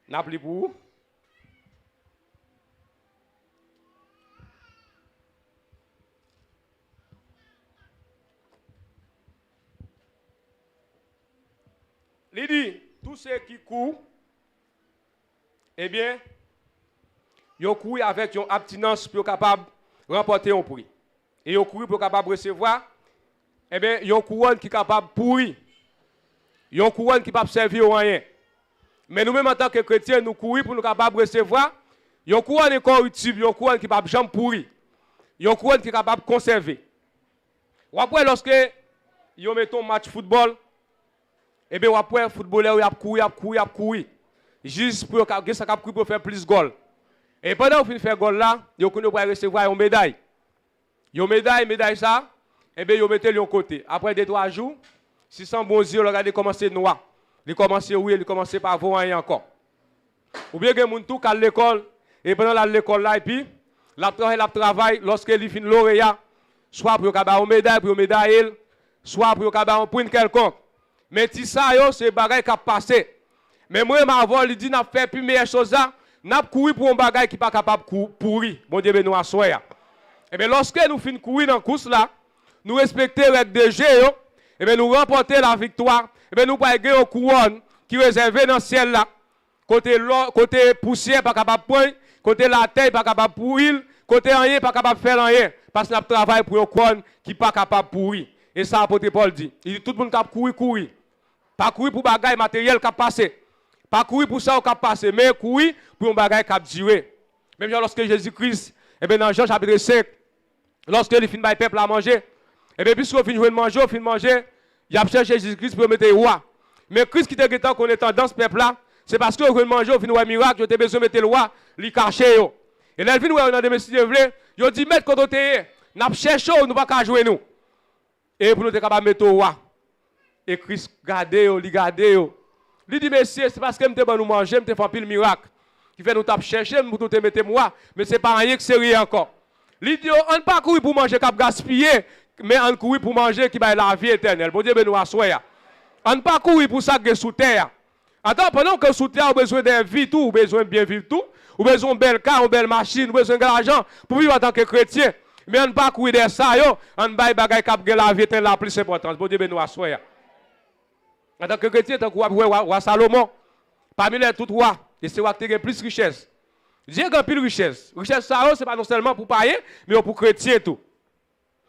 N'appelez pour vous. Il dit, tous ceux qui courent, eh bien, ils ont couru avec une abstinence pour être capable de remporter un prix. Et ils ont couru pour être capable de recevoir, eh bien, ils ont une couronne qui est capable de pourrir. Ils ont une couronne qui ne peut pas servir à rien. Mais nous-mêmes, en tant que chrétiens, nous courons pour nous capables de recevoir. Ils ont une couronne incorruptible, ils ont une couronne qui ne peut pas jamais pourrir. Ils ont une couronne qui est capable de conserver. Ou après, lorsque ils mettent un match football, eh bien, après, les footballeurs, ils ont couru. Juste pour faire plus de goals. Et pendant qu'ils font goal là, ils ont recevoir une médaille. Ils ont médaille ça, et bien ils mettent le côté. Après 2-3 jours, si sans bon yeux, regardez comment c'est noir. Ils commencent oui, ils commencent pas à voir rien encore. Ou bien que moun tout à l'école, et pendant l'école là, et puis, la travail, lorsqu'il finit lauréat, soit pour avoir une médaille, pour une médaille, soit pour avoir un point quelconque. Mais si ça, c'est des bagages qui ont passé. Mais moi, avant, il dit, n'a fait plus meilleure chose là, n'a couru pour un bagage qui n'est pas capable de pourrir. Bon Dieu, nous assoyons. Et bien, lorsque nous finissons de courir dans la course là, nous respectons les règles de jeu, et bien, nous remportons la victoire, et bien, nous pouvons gagner une couronne qui est réservée dans le ciel là. Côté poussière, pas capable de prendre, côté la terre, pas capable de pourrir, côté rien, pas capable de faire rien. Parce que nous travaillons pour une couronne qui n'est pas capable de pourrir. Et ça, l'apôtre Paul dit. Il dit, tout le monde qui courir. Pas courir pour bagaille matériel qui a passé. Pas courir pour ça qui a passé, mais courir pour un bagage qui a duré. Même lorsque Jésus-Christ, eh bien, dans Jean chapitre 5, lorsque il finit de peuple à manger, et bien, puisqu'on finit de manger, il a cherché Jésus-Christ pour mettre roi. Mais Christ qui était qu'on est dans ce peuple-là, c'est parce que vous manger, vous finissez de miracle, vous avez besoin de mettre le roi, il cache. Et là, il vient dans des messieurs, il a dit, mettre quand on est, nous avons cherché, nous ne pouvons pas jouer nous. Et pour nous être capable de mettre le roi. Et Christ il garde. Il dit, messieurs, c'est parce que je vais nous manger, je vais faire pile miracle. Qui fait nous taper chercher, nous te mettre moi, mais ce n'est pas rien que c'est rien encore. Il dit, on ne pas courir pour manger, cap gaspiller, mais on courir pour manger qui va la vie éternelle. Bon Dieu, nous assoyons. On ne pas courir pour ça que sous terre. Attends, pendant que sous terre, on a besoin d'une vie, tout, on a besoin de bien vivre tout, on a besoin de belle car, une belle machine, on a besoin d'argent pour vivre en tant que chrétien. Mais on ne pas courir de ça, on ne pas bagaille cap la vie éternelle la plus importante. Bon Dieu, nous assoyons. En tant que chrétien, tant que roi Salomon, parmi les tout rois, et c'est roi qui a plus de richesse. Dieu a plus de richesse. Richesse, ça, ce n'est pas non seulement pour payer, mais pour chrétien tout.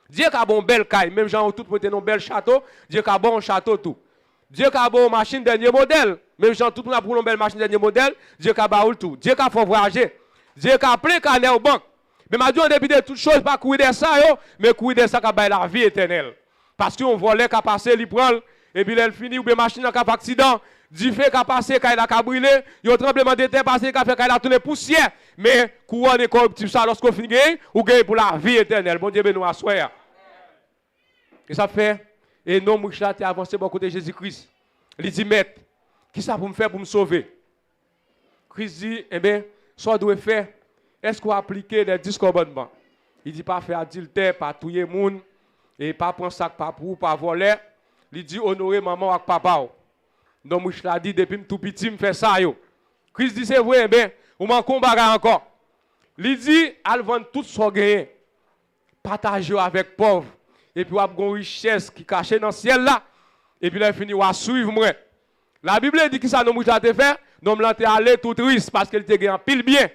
Dieu a bon bel caille, même gens tout pour un bel château, Dieu a bon château tout. Dieu a bon machine dernier modèle, même gens tout pour une belle machine dernier modèle, Dieu a baoul tout. Dieu a fait voyager. Dieu a plein de carnet au banque. Mais ma Dieu, on début de toutes choses, pas courir de ça, mais courir de ça qui a la vie éternelle. Parce qu'on volait, qui a passé, il prend. Et puis, elle finit, ou bien machine qui a fait accident, du fait qu'a passé, quand il a brûlé, il y a un tremblement de terre passé, qui a fait qu'il a tourné poussière. Mais, couronne est corruptible, ça, lorsqu'on finit, ou gagne pour la vie éternelle. Bon Dieu, nous assoyons. Et ça fait, et non, moi, je suis avancé beaucoup de Jésus-Christ. Il dit, maître, qui ça pour me faire pour me sauver? Christ dit, eh bien, ça doit faire, est-ce qu'on applique les 10 commandements? Il dit, pas faire adultère, pas tuer moun, et pas prendre sac, pas pour, pas voler. Il dit honorer maman et papa. Donc, je l'ai dit depuis tout petit, je fais ça. Christ dit c'est vrai, ben, on m'en combat encore. Il dit, al vendre tout ce qu'on gagne, partager avec pauvres, et puis on a une richesse qui est cachée dans le ciel là, et puis il finit à suivre moi. La Bible dit que ça nous m'a fait faire, nous m'ont allé tout triste parce qu'il était gagné pile bien.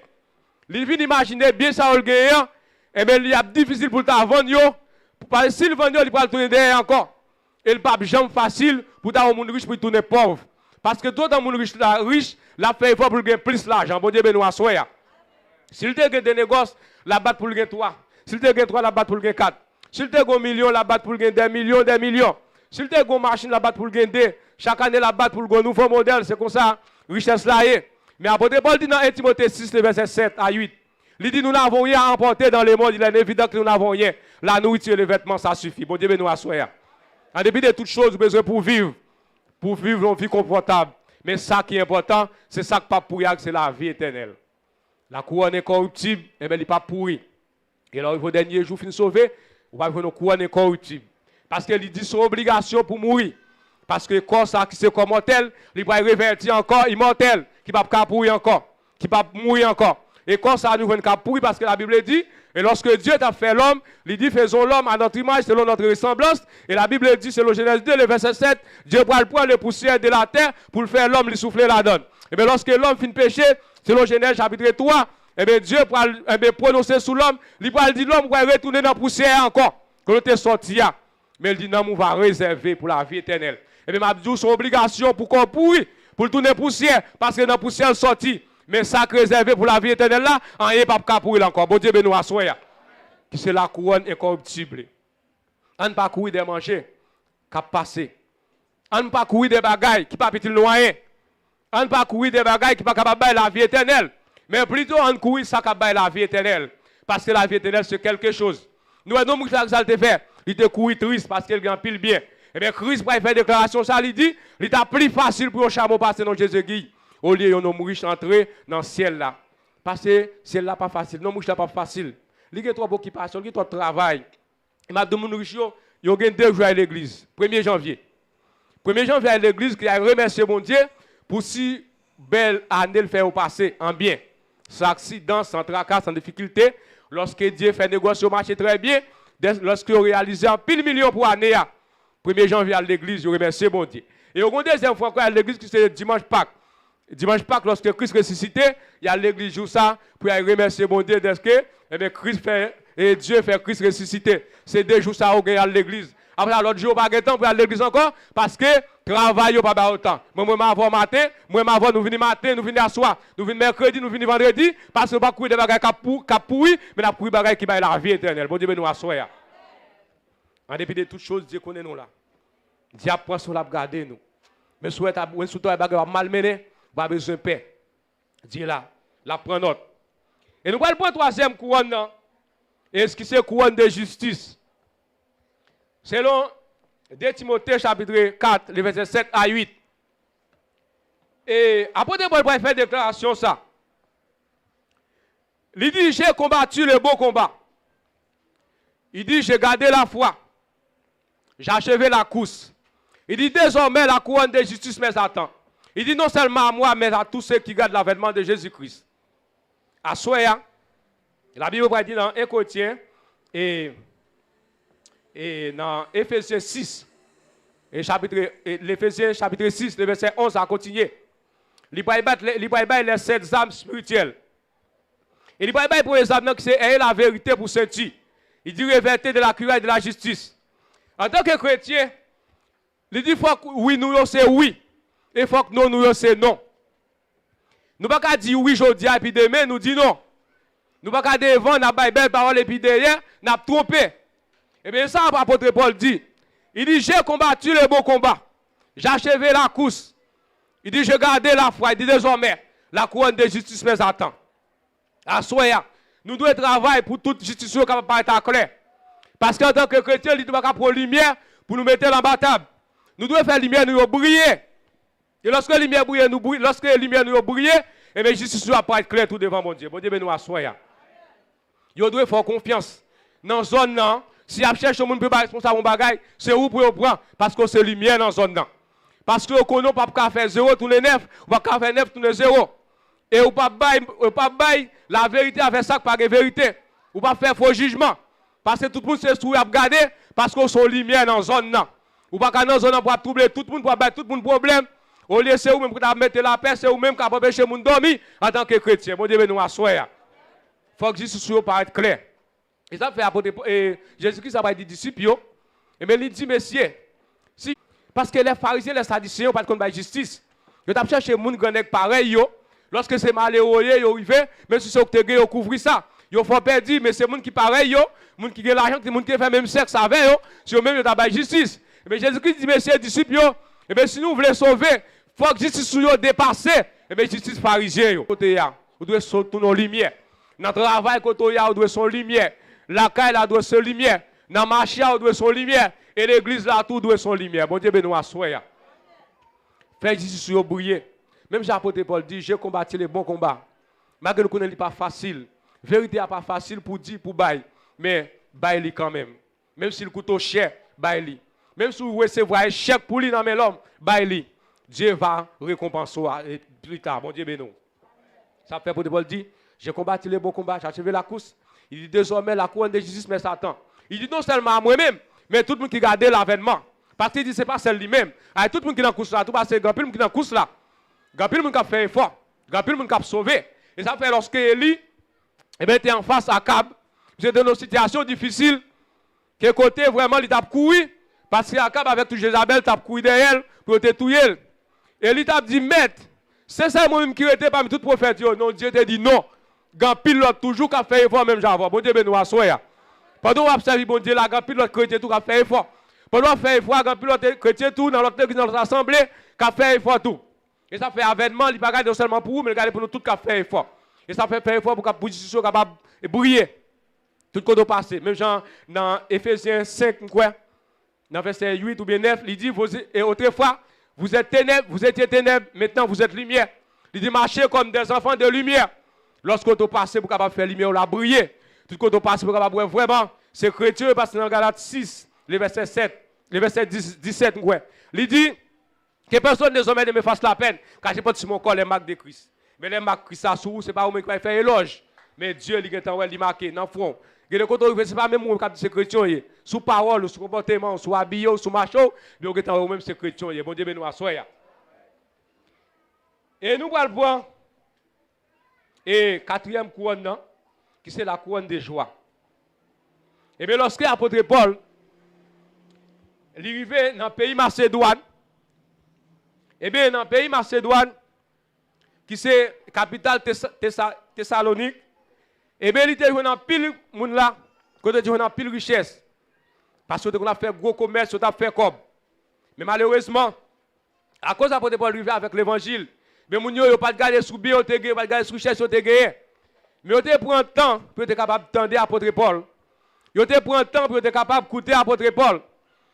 Il vient imaginer bien ça au gagnant, et bien il est difficile pour ta vendre, parce que s'il vend, il va le tourner derrière encore. Et le pape jamais facile pour avoir un monde riche pour tourner pauvre. Parce que tout le monde riche, la fait effort pour gagner plus l'argent. Bon Dieu, nous assoyons. S'il te gagne des négoces, la batte pour gagner 3. S'il te gagne 3, la batte pour gagner 4. S'il te gagne 1 million, la batte pour gagner des millions. S'il te gagne une machine, la batte pour gagner 2. Chaque année, la batte pour gagner un nouveau modèle. C'est comme ça. richesse là est. Mais apôtre Paul dit dans 1 Timothée 6, le verset 7 à 8, il dit nous n'avons rien à emporter dans le monde, il est évident que nous n'avons rien. La nourriture et les vêtements, ça suffit. Bon Dieu, nous assoyons. En dépit de toutes choses, besoin pour vivre une vie confortable. Mais ça qui est important, c'est ça qui pas pourri, c'est la vie éternelle. La couronne est corruptible, et bien il n'est pas pourri. Et alors, il faut dernier jour finir sauver, on va faire une couronne incorruptible. Parce qu'il dit son obligation pour mourir. Parce que le corps, ça, qui c'est comme mortel, il va revertir encore immortel, qui ne va pas pourrir encore, qui ne va pas mourir encore. Et quand ça nous va pourrir, parce que la Bible dit, et lorsque Dieu t'a fait l'homme, il dit faisons l'homme à notre image, selon notre ressemblance. Et la Bible dit, selon Genèse 2, le verset 7, Dieu va prendre les poussières de la terre pour le faire l'homme, lui souffler la donne. Et bien lorsque l'homme finit péché, selon Genèse chapitre 3, et bien Dieu va prononcer sous l'homme, il va dire l'homme va retourner dans la poussière encore, que l'on est sorti. Mais il dit non, on va réserver pour la vie éternelle. Et bien, Mabdou, son obligation pour qu'on pourrit, pour tourner poussière, parce que dans la poussière sortie. Mais ça réservé pour la vie éternelle là, on n'est pas pourrir encore. Bon Dieu, ben nous assoyons. Qui c'est la couronne incorruptible. On ne pas courir des manger, qui passer. On ne pas courir des bagailles qui ne pas petit noyer. On ne pas courir des bagailles qui ne pas capable de la vie éternelle. Mais plutôt on courir ça qui la vie éternelle. Parce que la vie éternelle c'est quelque chose. Nous avons ça te fait. Il te courir triste parce qu'il gagne pile bien. Et bien Christ pour faire déclaration ça il dit, il est plus facile pour un chameau passer dans Jésus-Christ. Au lieu de nous riches entrer dans le ciel là. Parce que le ciel là pas facile. Non, riches là pas facile. Il y a trop d'occupation, il y a trop de travail. Et maintenant, nous riches, ils ont 2 jours à l'église. 1er janvier. 1er janvier à l'église, qui a remercié mon Dieu pour si belle année le faire passer en bien. Sans accident, sans tracas, sans difficulté. Lorsque Dieu fait négocier au marché très bien, lorsque vous réalisez un pile million pour l'année, 1er janvier à l'église, je remercie mon Dieu. Et au deuxième fois à l'église, qui c'est dimanche Pâques. Dimanche Pâques, lorsque Christ ressuscité, il y a l'église joue ça pour remercier mon Dieu parce que Christ fait, et Dieu fait Christ ressuscité. C'est 2 jours ça au à l'église. Après l'autre jour, pas de temps pour aller à l'église encore parce que travail pas autant. Moi m'avons matin, moi m'avons nous venons matin, nous venons à soir, nous venons mercredi, nous venons vendredi parce que pas courir des bagages qui pourri, mais la courir des bagages qui baillent la vie éternelle. Bon Dieu nous assoya. En dépit de toutes choses, Dieu connaît nous là. Dieu prend sur la garder nous. Mais souhaite à sous toi bagages malmené. Pas besoin de paix. Dieu là, la prend note. Et nous allons prendre 3e couronne. Et ce qui c'est couronne de justice. Selon 2 Timothée chapitre 4, les versets 7 à 8. Et après de Paul faire déclaration ça. Il dit j'ai combattu le beau combat. Il dit j'ai gardé la foi. J'ai achevé la course. Il dit désormais la couronne de justice m'attend. Il dit non seulement à moi, mais à tous ceux qui gardent l'avènement de Jésus-Christ. À Soya, la Bible dit dans 1 Corinthiens et dans Éphésiens 6, l'Éphésiens chapitre 6, le verset 11 a continué. Il va y les 7 âmes spirituelles. Et il va y pour les âmes qui c'est la vérité pour sentir. Il dit réverter de la cuirasse et de la justice. En tant que chrétien, il dit faut que oui, nous c'est oui. Et il faut que non, nous c'est non. Nous ne pouvons pas dire oui aujourd'hui et puis demain, nous disons non. Nous ne pouvons pas dire devant, nous avons belle parole et puis derrière, nous avons trompé. Et bien ça, l'apôtre Paul dit. Il dit, j'ai combattu le bon combat. J'ai achevé la course. Il dit, j'ai gardé la foi. Il dit, désormais, la couronne de justice mes attend. À Soya, nous devons travailler pour toute justice qui va paraître claire. Parce qu'en tant que chrétien, il ne doit pas prendre lumière pour nous mettre en bataille. Nous devons faire lumière, nous briller. Et lorsque la lumière brille, nous brille, et bien justice va paraître claire tout devant mon Dieu. Mon Dieu, nous assoyons. Nous devons faire confiance. Dans la zone, non, si vous cherchez un monde pour responsable de bagage, c'est où pour prendre parce que c'est lumière dans la zone. Parce que vous ne pouvez pas faire 0 tous les 9, vous ne pouvez pas faire 9 tous les 0. Et vous ne pouvez pas la vérité avec ça par la vérité. Vous ne pouvez pas faire faux jugement. Parce que tout le monde s'est souillé à regarder parce que c'est lumière dans la zone. Vous ne pouvez pas dans la zone pour troubler tout le monde, pour battre tout le monde problème. Au lieu c'est vous-même qui mettre la paix, c'est vous-même qui empêcher les gens de dormir en tant que chrétien. Mon Dieu, nous assoyons. Il faut que Jésus soit paraître clair. Et ça fait apporter Jésus-Christ a dit disciples. Et bien il dit messieurs, si parce que les pharisiens, les sadducéens pas de contre justice. Ils ont cherché des gens qui pareil lorsque c'est malheureux, ils arrivent, même si c'est que tu as couvrir ça. Ils font perdre mais c'est des gens qui pareil les gens qui ont l'argent, les gens qui font même sexe avec eux, c'est eux même qui ont justice. Et bien Jésus-Christ dit messieurs disciples, et bien si nous voulons sauver, il faut que justice soit dépassée Et bien, justice pharisien, côté là, vous devez sortir nos lumières. Dans le travail, côté là, vous devez son lumière. La caille, là, doit son lumière. Dans le marché, vous devez son lumière. Et l'église, là, tout doit son lumière. Bon Dieu, ben nous assoyons. Faites justice sur briller. Même l'apôtre Paul dit, j'ai combattu les bons combats. Malgré que nous ne pas facile. Vérité n'est pas facile pour dire, pour bailler. Mais bailler quand même. Même si le couteau cher, bailler. Même si vous recevez un chèque pour lui dans l'homme, bailler. Dieu va récompenser plus tard. Bon Dieu, ben nous. Ça fait pour Paul dit, j'ai combattu les bons combats, j'ai achevé la course. Il dit désormais la couronne de justice mais Satan. Il dit non seulement à moi-même, mais tout le monde qui regarde l'avènement. Parce qu'il dit c'est pas celle lui-même. Tout le monde qui est dans la course là, tout parce que grand pile qui est dans la course là. Grand pile qui a fait effort, grand pile qui a sauvé. Et ça fait lorsque Élie était en face à Akab, vous êtes dans une situation difficile, que côté vraiment il t'a couru, parce que Akab avec tout Jézabel t'a couru derrière pour te tuer. Élie t'a dit maître, c'est ça moi-même qui était parmi tout prophète. Non, Dieu t'a dit non. Grand pilote toujours qui a fait effort même j'avais. Bon Dieu ben nous assoya. Pendant qu'on observe bon Dieu là, grand pilote chrétien tout qui a fait effort. Pendant qu'on fait effort, grand pilote chrétien tout dans notre église dans notre assemblée qui a fait effort tout. Et ça fait avènement, il pas regarder seulement pour vous, mais regarder pour nous tout qui a fait effort. Et ça fait effort pour que la position capable de briller. Tout le monde passé. Même genre dans Éphésiens 5 quoi, dans verset 8 ou bien 9, il dit et autrefois vous êtes ténèbres, vous étiez ténèbres, maintenant vous êtes lumière. Il dit marchez comme des enfants de lumière. Lorsque vous passez pour capable faire lumière, la briller. Tout ce que vous passez pour capable vraiment, c'est chrétien parce que dans Galates 6, le verset 7, le verset 17, il dit que personne désormais ne me fasse la peine, car je porte sur mon corps les marques de Christ. Mais les marques de Christ, ça sous, c'est pas vous qui va faire éloge. Mais Dieu, il est en train de marquer dans le front. Et le côté, c'est pas même vous qui êtes chrétien, sous parole, sous comportement, sous habillé, sous macho, mais vous êtes en même chrétien. Bon Dieu, nous assoyons. Et nous allons voir. Et quatrième couronne, qui c'est la couronne de joie. Et bien, lorsque l'apôtre Paul est arrivé dans le pays Macédoine, et bien, dans le pays Macédoine, qui c'est la capitale Thessalonique, et bien, il était dans pile monde là, côté dans pile richesse. Parce qu'on a fait gros commerce, on a fait comme. Mais malheureusement, à cause de l'apôtre Paul arrivé avec l'évangile, mais moun yo yo pas garder sous bien, pas garder sous richesse, mais yo te prend temps pour être capable d'entendre apôtre Paul. Yo te prend temps pour être capable d'écouter apôtre Paul.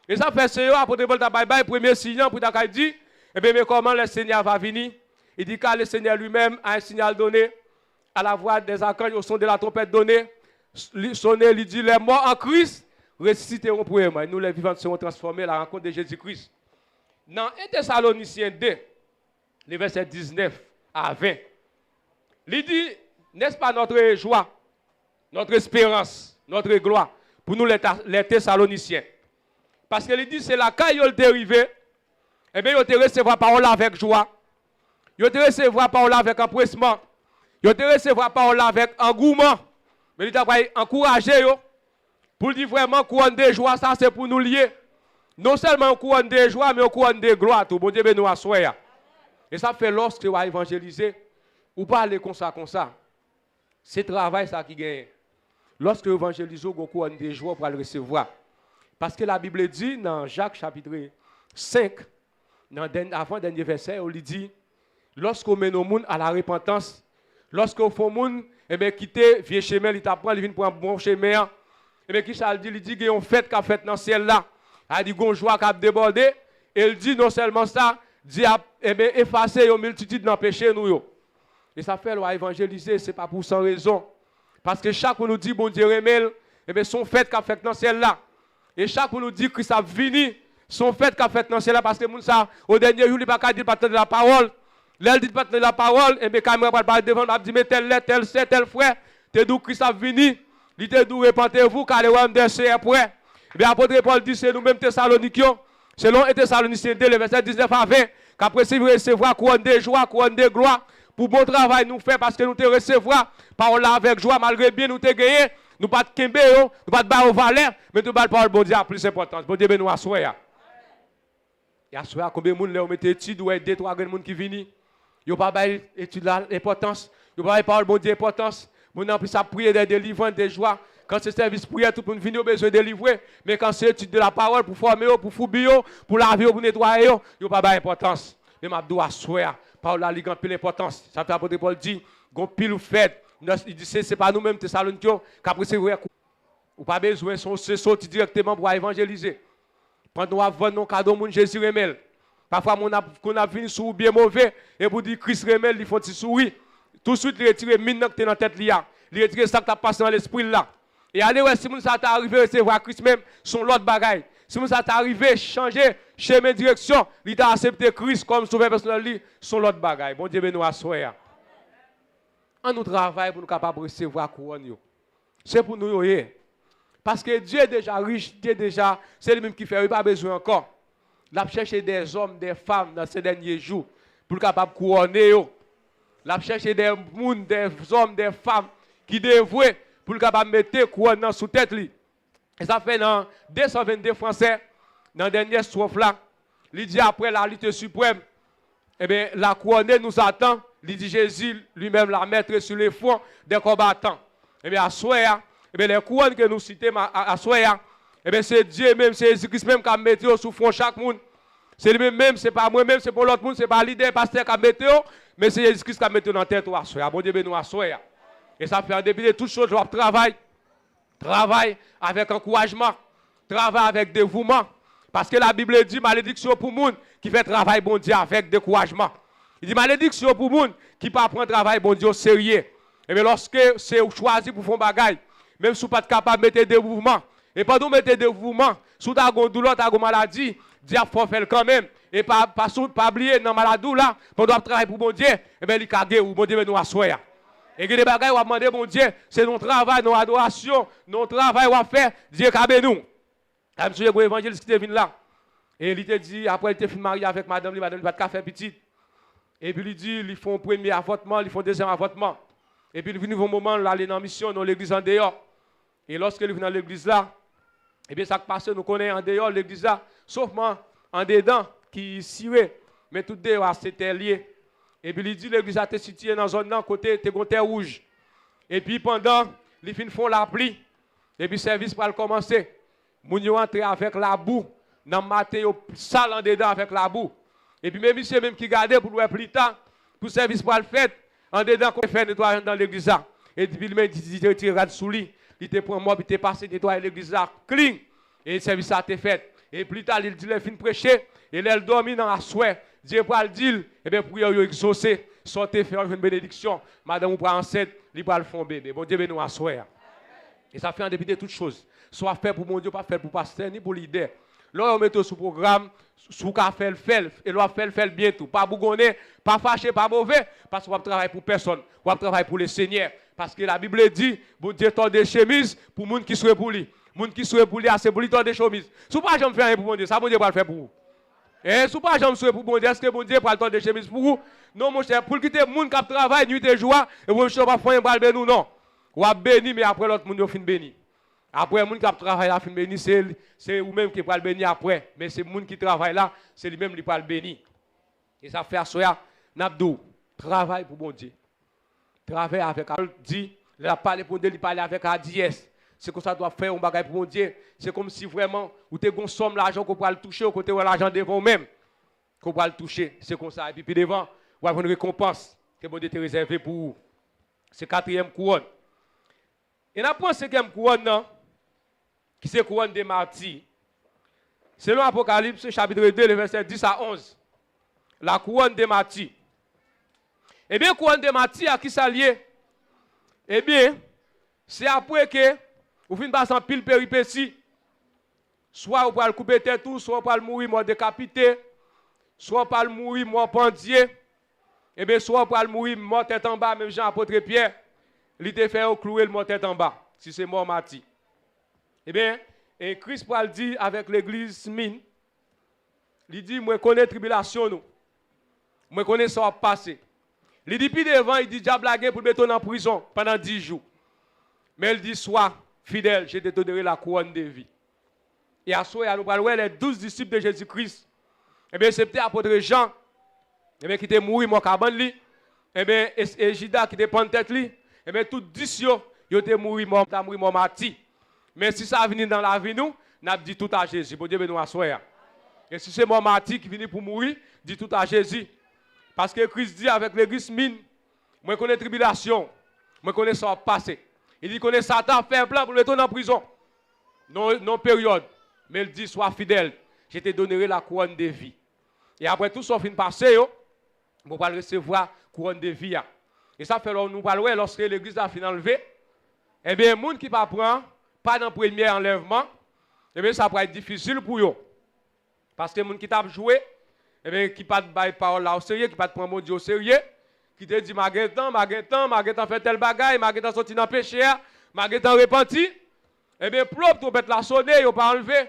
Et ça fait c'est apôtre Paul t'a bye premier signal pour t'a dit et bien mais comment le Seigneur va venir? Il dit que le Seigneur lui-même a un signal donné à la voix des archanges au son de la trompette donnée. Sonné, il dit les morts en Christ ressusciteront pour eux. Nous les vivants seront transformés à la rencontre de Jésus-Christ. Dans 1 Thessaloniciens 2, les versets 19 à 20. Il dit, n'est-ce pas notre joie, notre espérance, notre gloire pour nous les Thessaloniciens. Parce qu'il dit, c'est la caille qui est arrivé, et bien, il te recevoir parole avec joie. Il te recevoir parole avec empressement. Il te recevoir parole avec engouement. Mais il t'a encouragé pour dire vraiment couronne de joie, ça c'est pour nous lier. Non seulement couronne de joie, mais couronne de gloire. Tout bon Dieu, nous assoyons. Et ça fait lorsque vous évangéliser, ou parler comme ça. C'est le travail ça qui gagne. Lorsque vous évangélisez, vous avez couronne de joie pour le recevoir. Parce que la Bible dit dans Jacques chapitre 5, avant le dernier verset, on lui dit, lorsque vous menez le monde à la repentance, lorsque vous faites le monde, quitter le vieux chemin, il t'apprend, il vient pour un bon chemin. Et bien, qui ça dit? Il dit qu'il y a une fête qui a fait dans le ciel là. Il dit qu'il y a une joie qui a débordé. Et il dit non seulement ça, Dieu a effacé une multitude dans le péché. Et ça fait évangéliser, ce n'est pas pour sans raison. Parce que chaque fois nous dit, bon Dieu remèle, son fête qui a fait dans le ciel là. Et chaque fois nous dit que ça vini, son fête qui a fait dans le ciel là. Parce que ça, au dernier jour, il n'a pas dit pas de la parole. Là, il dit pas de la parole, et bien, quand il va parler devant, il dit, mais tel frère, t'es d'où Christ a venu, il te dit, repentez-vous, car le royaume des cieux est prêt. Et bien, apôtre Paul dit, c'est nous-mêmes Thessalonikiens, selon 1 Thessaloniciens 2, le verset 19 à 20, qu'après, si vous recevoir couronne de joie, couronne de gloire, pour bon travail nous fait, parce que nous te recevoir, parole avec joie, malgré bien nous te gagné, nous pas de kembe, nous pas de bas au valeur, mais nous pas de parole, bon Dieu, a plus importance. Bon Dieu, nous assoyons. Et assoyons, combien de monde là, on mette études, ou 2, 3 personnes qui viennent. Yo pas bail étude l'importance, yo pas parole bon Dieu importance. Mon en plus à prier des délivrances, des joies. Quand c'est service prière, tout le monde vient au besoin de délivrer, mais quand c'est étude de la parole pour former, pour fouiller, pour laver, pour nettoyer, yo pas bail importance. Mais m'a doit assoir Parole là, il a pile importance. Ça fait apôtre Paul dit, gon pile fait. Il dit c'est pas nous-mêmes Thessaloniciens qu'après c'est vrai. Ou pas besoin de sortir directement pour évangéliser. Pendant nous avons nos cadeaux, mon Jésus remel. Parfois, on a fini sur bien mauvais, et pour dire Christ remel, il faut te sourire. Tout de suite, il retire mine dans la tête, il retire ça qui a passé dans l'esprit là. Et allez, ouais, si ça t'est arrivé, recevoir Christ même, son l'autre bagaille. Si ça t'est arrivé, changer, chemin direction, il t'a accepté Christ comme sauveur personnel, son l'autre bagaille. Bon Dieu, nous assoyons. On nous travaille pour nous capables de recevoir la couronne. C'est pour nous, parce que Dieu est déjà riche, Dieu est déjà, c'est lui-même qui fait, il n'a pas besoin encore. Il a cherché des hommes, des femmes dans ces derniers jours pour être capable de couronner. Il a cherché des hommes, des femmes qui dévouent pour être capable de mettre couronne sous tête. Et ça fait dans 222 Français, dans la dernière strophe là, il dit après la lutte suprême, eh bien, la couronne nous attend. Il dit Jésus lui-même la mettre sur les fronts des combattants. Eh bien, à soir, eh bien, les couronnes que nous citons à soir, eh bien, c'est Dieu même, c'est Jésus-Christ même qui a mis sur le front chaque monde. C'est lui-même, c'est pas moi-même, c'est pour l'autre monde, c'est pas l'idée, pasteur qui a mis, mais c'est Jésus-Christ qui a mis dans la tête à soir. Bon Dieu, nous à soir. Et ça fait en dépit de toutes choses, je travaille avec encouragement, travaille avec dévouement. Parce que la Bible dit malédiction pour le monde qui fait travail bon Dieu avec découragement. Il dit malédiction pour le monde qui ne prend pas travail bon Dieu au sérieux. Et bien lorsque c'est choisi pour faire un bagage, même si vous n'êtes pas capable de mettre des mouvements, et pas de mettre des mouvements, si vous avez une douleur, vous avez une maladie, Dieu faut faire quand même. Et pas oublier dans la maladie là, pendant que travailler pour bon Dieu, et bien il cague ou bon Dieu nous assoya. Et que des bagages on va demander bon Dieu, c'est notre travail, notre adoration, notre travail on va faire, Dieu cabe nous. Je me souviens de l'évangéliste qui est venu là. Et il te dit, après il était marié avec madame, il va te faire petit. Et puis il dit, ils font un premier avortement, ils font un deuxième avortement. Et puis il vient un moment, il aller dans la mission, dans l'église en dehors. Et lorsqu'il vient dans l'église là, et bien ça qui passe, nous connaissons en dehors l'église là, sauf en dedans, qui ciré, mais tout dehors c'était lié. Et puis il dit, l'église a été située dans une zone là, côté terre rouge. Et puis pendant, ils font la pluie. Et puis le service va commencer. Moun yo entre avec la boue, dans le matin, yo sale en dedans avec la boue. Et puis même monsieur même qui gardait pour le plus tard, pour le service pour le fait, en dedans, qu'on fait nettoyer dans l'église là. Et puis il dit, regarde sous lui, il te prend moi, puis il te passé nettoyer l'église là, clean. Et le service a été fait. Et plus tard, il dit, il fin prêcher, et il dormi dans la soie. Dieu pour le dire, et bien pour y exaucer, sortez faire une bénédiction. Madame, vous prenez enceinte, il va le faire bébé. Bon Dieu, nous à soir. Et ça fait en dépit de toutes choses. Soit fait pour mon Dieu, pas fait pour pasteur, ni pour leader. Là, on met sous programme, sous qu'a fait le fait, et l'on fait le fait bientôt. Pas bougonner, pas fâché, pas mauvais, parce qu'on va travailler pour personne. On va travailler pour le Seigneur. Parce que la Bible dit, bon Dieu tord des chemises pour les gens qui sont pour lui. Les gens qui sont pour lui, c'est pour lui tord des chemises. Si vous ne pouvez pas faire rien pour mon Dieu, ça bon Dieu va le faire pour vous. Et si vous ne pouvez pas faire pour mon Dieu, est-ce que mon Dieu va le tord des chemises pour vous? Non, mon cher, pour quitter les gens qui travaillent nuit et jour, et vous ne pouvez pas faire un bal nous, non. Vous avez béni, mais après l'autre, vous fin béni. Après, les gens qui travaillent là, fin béni, c'est vous-même qui va le bénir après. Mais c'est les gens qui travaillent là, c'est lui-même qui va le bénir. Et ça fait à soi, Nabdou, travail pour bon Dieu. Travail avec dit, il a parlé pour Dieu, il parle avec Adiès. C'est comme ça doit faire un bagage pour mon Dieu. C'est comme si vraiment, vous avez une somme d'argent qu'on peut le toucher, au côté de l'argent devant vous-même, qu'on peut le toucher. C'est comme ça. Et puis devant, vous avez une récompense que bon Dieu t'a réservé pour vous. C'est 4e couronne. Et on prend 5e couronne, non? Qui c'est couronne des martyrs. Selon Apocalypse, chapitre 2, le verset 10 à 11. La couronne des martyrs. Eh bien, couronne des martyrs, à qui ça lié? Eh bien, c'est après que vous finissez par en pile péripéties. Soit vous pouvez couper tête tout, soit vous pouvez mourir mort décapité, soit vous pouvez mourir mort pendier, eh bien, soit vous pouvez mourir mort tête en bas, même Jean apôtre Pierre, il te fait clouer le mort tête en bas, si c'est mort martyr. Eh bien, et Christ Paul dit avec l'église mine, il dit, moi connais tribulation nous, moi connais ça va passer. Il dit, puis devant, il dit, diable blagué pour le mettre en prison pendant 10 jours. Mais il dit, sois fidèle, je te donnerai la couronne de vie. Et à ce moment, nous parlons les 12 disciples de Jésus-Christ. Eh bien, c'est peut-être apôtre Jean, eh bien, qui était mort, mon cabane li. Eh bien, et Judas qui était pendre tête li. Eh bien, tous 10 ils étaient morts, mort martyr. Mais si ça vient dans la vie, nous avons dit tout à Jésus. Bon Dieu, nous assoyons. Et si c'est mort martyr qui vient pour mourir, dit tout à Jésus. Parce que Christ dit avec l'église mine, moi connais tribulation, moi connais ça passé. Il dit connais Satan fait un plan pour le mettre en prison. Non période, mais il dit sois fidèle, je te donnerai la couronne de vie. Et après tout ça fin passé, vous allez recevoir la couronne de vie. Et ça fait nous parler lorsque l'église a fini enlevé, eh bien, les gens qui ne prennent pas dans le premier enlèvement, eh bien, ça va être difficile pour eux. Parce que les gens qui tapent joué, eh bien, qui ne prennent pas parole là au sérieux, qui ne prennent pas mon Dieu au sérieux, qui te dit, Maguetan fait tel bagaille, Maguetan sorti dans le péché, Maguetan repenti, eh bien, plop, tout peut la sonner, ils ne pas enlever.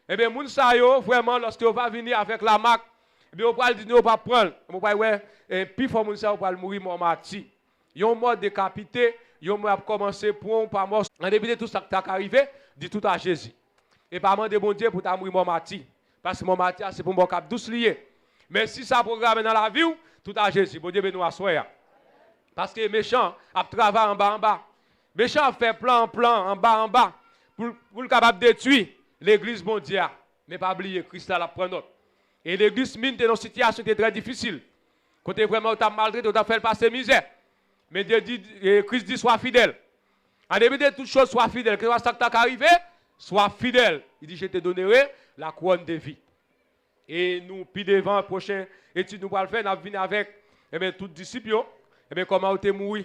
Eh bien, les gens, vraiment, lorsque vous va venir avec la marque, eh bien, on va dire, on va prendre, on va dire, et puis, il faut que vous va mourir mort martyr. Ils ont mort décapité, ils ont commencé pour pas mort. En début de tout ça qui est arrivé, dit tout à Jésus. Et pas demander bon Dieu pour mourir mort martyr. Parce que mon martyr, c'est pour mon cap douce lié. Mais si ça programme dans la vie, tout à Jésus. Bon Dieu, nous assoyons. Parce que les méchants a travaillé en bas. Méchants fait plan en bas. Pour le capable de détruire l'église mondiale. Mais pas oublier, Christ a la prendre. Et l'église mine dans une situation qui est très difficile. Quand tu vraiment maltraité, tu as fait passer misère. Mais Christ dit, sois fidèle. En début de toutes choses, sois fidèle. Que ce qui arrivé, sois fidèle. Il dit, je te donnerai la couronne de vie. Et nous, puis devant la prochaine étude, nous allons faire, nous venir avec tous les disciples. Comment vous êtes mort.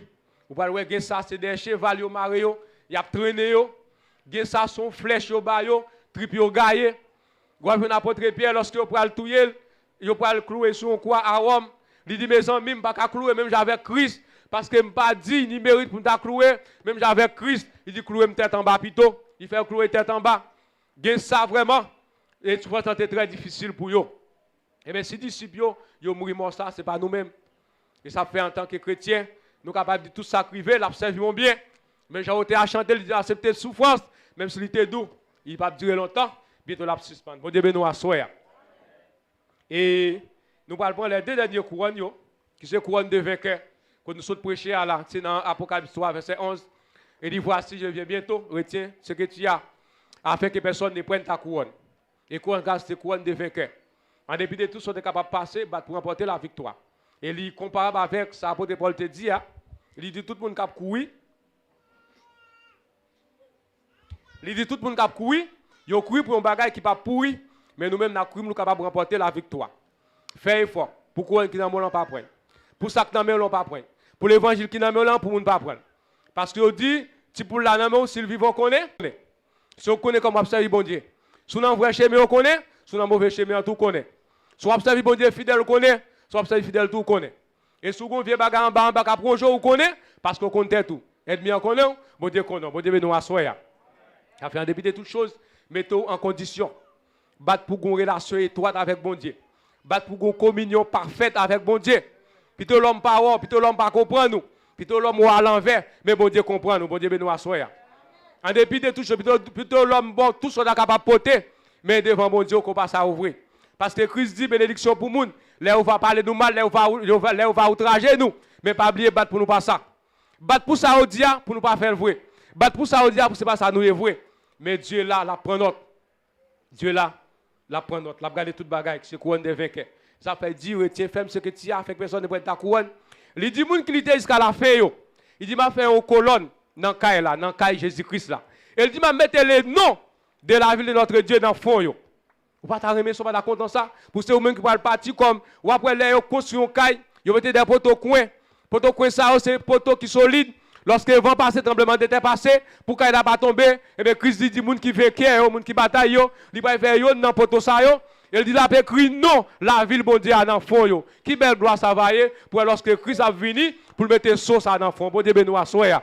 Vous allez voir, ça, c'est des chevals, il y a traîné, ça, son flèche, tripi, gaillé. Vous avez n'importe Pierre, lorsque vous allez le touyer, vous allez le clouer sur un quoi à Rome. Il dit, mes amis, je ne peux pas clouer, même j'avais Christ. Parce que je ne pas dit, ni mérite pour me clouer, même j'avais Christ. Il dit, clouer ma tête en bas, plutôt. Il fait clouer tête en bas. Gain ça vraiment. Et tu vois, c'est très difficile pour eux. Et bien, si les disciples, ils mourent mort, ça, ce n'est pas nous-mêmes. Et ça fait en tant que chrétiens, nous sommes capables de tout sacrifier, l'observons bien. Mais j'ai été à chanter, il dit, accepter la souffrance, même s'il était doux. Il ne va pas durer longtemps, bientôt la suspendre. Bon Dieu, nous assoyons. Et nous allons prendre les deux dernières couronnes, qui sont les couronnes de vainqueur, que nous sommes prêchés à là, c'est dans Apocalypse 3, verset 11. Il dit, voici, je viens bientôt, retiens ce que tu as, afin que personne ne prenne ta couronne. Et couronne, c'est couronne de vainqueur. En dépit de tout ce qu'on est capable de passer, pour remporter la victoire. Et il est comparable avec ça, l'apôtre Paul te dit, il dit tout le monde qui a couru. Il dit tout le monde qui a couru, il a couru pour un bagage qui n'est pas pourri, mais nous-mêmes, nous sommes capables de remporter la victoire. Fais effort. Pour couronne qui n'a pas prendre. Pour ça qui n'a pas prendre. Pour l'évangile qui n'a pour ne pas prendre. Parce que on dit, si pour la name, si le vivant connaît, si on connaît comme observer bon Dieu. Si on a un vrai chemin, on connaît. Si on a un mauvais chemin, on tout connaît. Si on observe bon Dieu fidèle, on connaît. Si on observe fidèle, tout connaît. Et si on vient bagarre en bas, après un jour, on connaît. Parce qu'on connaît tout. Ennemi, on connaît. Bon Dieu connaît. Bon Dieu, nous assoyons. Ça fait en début de toutes choses, mettons en condition. Battre pour une relation étroite avec bon Dieu. Battre pour une communion parfaite avec bon Dieu. Plutôt l'homme pas voir, plutôt l'homme pas comprendre nous. Plutôt l'homme à l'envers, mais bon Dieu comprend nous. Bon Dieu, nous assoyons. En dépit de tout choses, plutôt l'homme, bon, tout ce qu'on est capable de porter, mais devant bon Dieu, qu'on passe à ouvrir. Parce que Christ dit bénédiction pour nous. Là, on va parler de nous mal, là, on va outrager nous. Mais pas oublier battre pour nous pas ça. Battre pour ça au dia, pour nous pas faire le vrai. Battre pour ça au dia, pour c'est pas ça nous est vrai. Mais Dieu là, la prend note. Dieu là, la prend note. La regarde toute bagaille, c'est couronne des vainqueurs. Ça fait dire, retiens, fais ce que tu as, fait que personne ne prenne ta couronne. Il dit, moun qui était jusqu'à la fin, yo. Il dit, m'a fait une colonne dans le caille là, dans le caille Jésus-Christ là. Il dit, m'a mettez les noms de la ville de notre Dieu dans le fond, yo. Vous pas t'arrêter, vous pas content ça. Pour ceux qui parlent partir comme, ou après les construit un caille, vous mettez des poteaux coins. Poteaux coins ça, c'est des poteaux qui sont solides. Lorsque le vent passe, tremblement de terre passé, pour qu'il n'a pas tombé, et bien Christ dit, moun qui vécu, moun qui bataille, yo, il va faire yo dans poteau ça, yo. Il dit là, écrit non, la ville bon Dieu dans le fond. Yo. Qui belle gloire ça va y pour lorsque Christ a venu pour mettre sauce dans le fond. Bon Dieu, nous assoyons.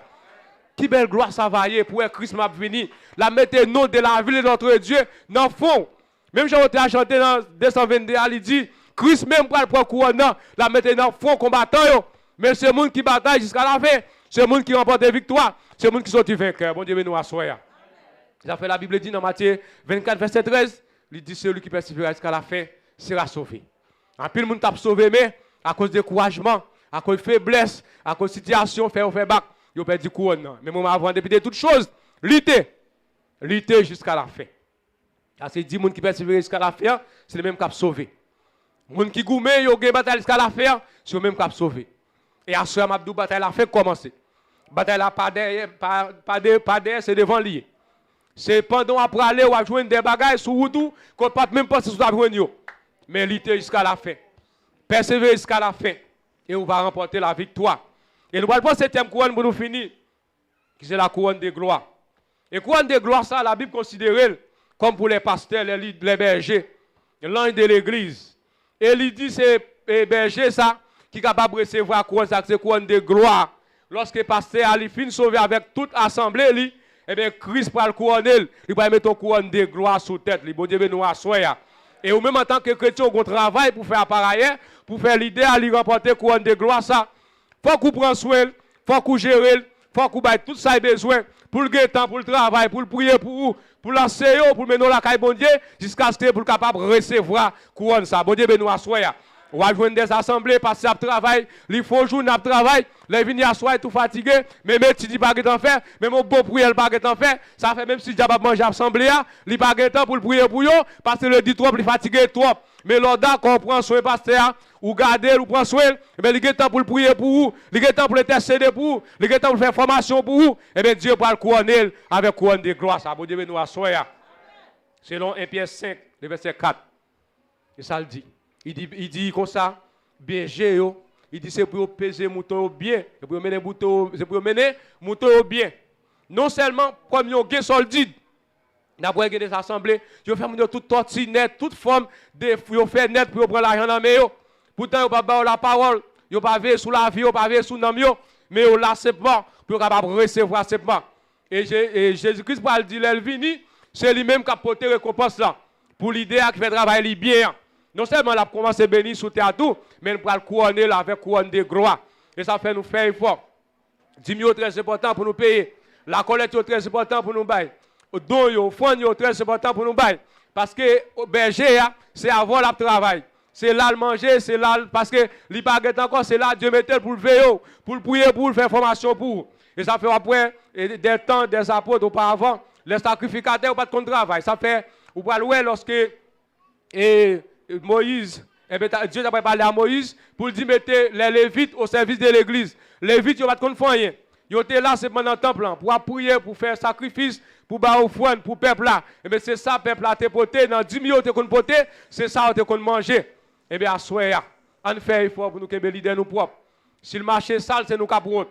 Qui belle gloire ça va y pour Christ m'a venu. La mettre nom de la ville de notre Dieu dans le fond. Même j'ai été à chanter dans 222, il dit, Christ même pour le prendre couronne, la mettre dans le fond combattant. Yo. Mais c'est le monde qui bataille jusqu'à la fin. C'est le monde qui remporte des victoires. C'est le monde qui sortit vainqueur. Bon Dieu, nous assoyons. Ça fait la Bible dit dans Matthieu 24, verset 13. Il dit celui qui persévérera jusqu'à la fin sera sauvé. En plus, le monde t'a sauvé, mais à cause de découragement, à cause de faiblesse, à cause de situation, faire bac, il a perdu couronne. Mais moi, avant de toutes toutes choses, lutter jusqu'à la fin. C'est 10 personnes qui persévèrent jusqu'à la fin, c'est le même qui a sauvé. Moun qui goumé, yo gen bataille jusqu'à la faire, c'est eux même qui a sauvé. Et à ce moment Abdou bataille la fait commencer. Bataille la pas derrière, pas derrière, c'est devant lié. C'est pendant après aller ou à jouer des bagages sur route qu'on pas même penser sur la joindre. Mais lutter jusqu'à la fin. Persévérer jusqu'à la fin et on va remporter la victoire. Et nous allons prendre cette couronne pour nous finir, qui c'est la couronne de gloire. Et couronne de gloire, ça, la Bible considère comme pour les pasteurs, les bergers, l'ange de l'église. Et il dit c'est les bergers, ça, qui est capable de recevoir la couronne, ça, c'est couronne de gloire. Lorsque le pasteur a fini sauvé avec toute assemblée, eh bien, Christ va le couronner, il va mettre une couronne de gloire sous tête. Bon Dieu, nous assoyer. Et ou même en tant que chrétien, on travaille pour faire appareil, pour faire l'idée à lui remporter couronne de gloire, ça. Faut qu'on prenne soin, faut qu'on gère, faut qu'on baille tout ça besoin pour le temps, pour le travail, pour le prier pour vous, pour l'enseigner, pour mener la caille bon Dieu, jusqu'à ce que pour capable de recevoir couronne ça. Bon Dieu, nous assoyer. On va joindre des assemblées, passer à travail, il faut jour à travail, les venir à soir tout fatigué, mais tu dis pas que t'en fais, mais mon beau prière pas que t'en fais, ça fait même si j'ai pas manger assemblée, il pas que temps pour le prier pour eux, parce que le dit trop, il fatigué trop. Mais l'ordre qu'on prend soin pasteur, ou garder, ou prend soin, mais il y a temps pour le prier pour vous, il y a temps pour intercéder pour vous, il y a temps pour faire formation pour vous, et bien Dieu va le couronner avec couronne de gloire, ça, bon Dieu nous assoyer. Selon 1 Pierre 5, le verset 4. Et ça le dit. Il dit comme ça, berger, il dit c'est pour peser mouton bien, c'est pour mener mouton bien. Non seulement comme yon gen soldide, d'après des assemblées, yo fait moun toute tortille net, toute forme de yo fait net pour prendre l'argent dans main yo. Pourtant yo pas ba la parole, yo pas veiller sous la vie, yo pas veiller sous nam yo, mais yo là simplement pour capable recevoir simplement. Et Jésus-Christ va le dire elle vini, c'est lui-même qui a porté récompense là pour l'idée qui fait travail bien. Non seulement la commence à bénir sous terre tout, mais nous pouvons le couronner avec couronne de gloire. Et ça fait nous faire effort. 10 000 très important pour nous payer. La collecte est très important pour nous bailler. Don yo, fond est très important pour nous bailler. Parce que berger, c'est avant le travail. C'est là le manger, c'est là parce que les baguettes encore, c'est là Dieu mettait pour le veiller, pour le prier, pour le faire formation pour. Et ça fait après des temps des apôtres auparavant, les sacrificateurs pas de contre travail. Ça fait ou pas louer lorsque Moïse, Dieu a parlé à Moïse pour dire mettez les Lévites au service de l'église. Les Lévites, ils n'ont pas de rien. Ils étaient là, c'est pendant le temple, pour prier, pour faire sacrifice, pour faire offrande, pour le peuple là. Et bien c'est ça, le peuple a été poté, dans 10 000 ils ont poté, c'est ça, ils ont mangé. Et bien à soir, on fait effort pour nous que les leaders nous propres. Si le marché sale, c'est nous qui prenons.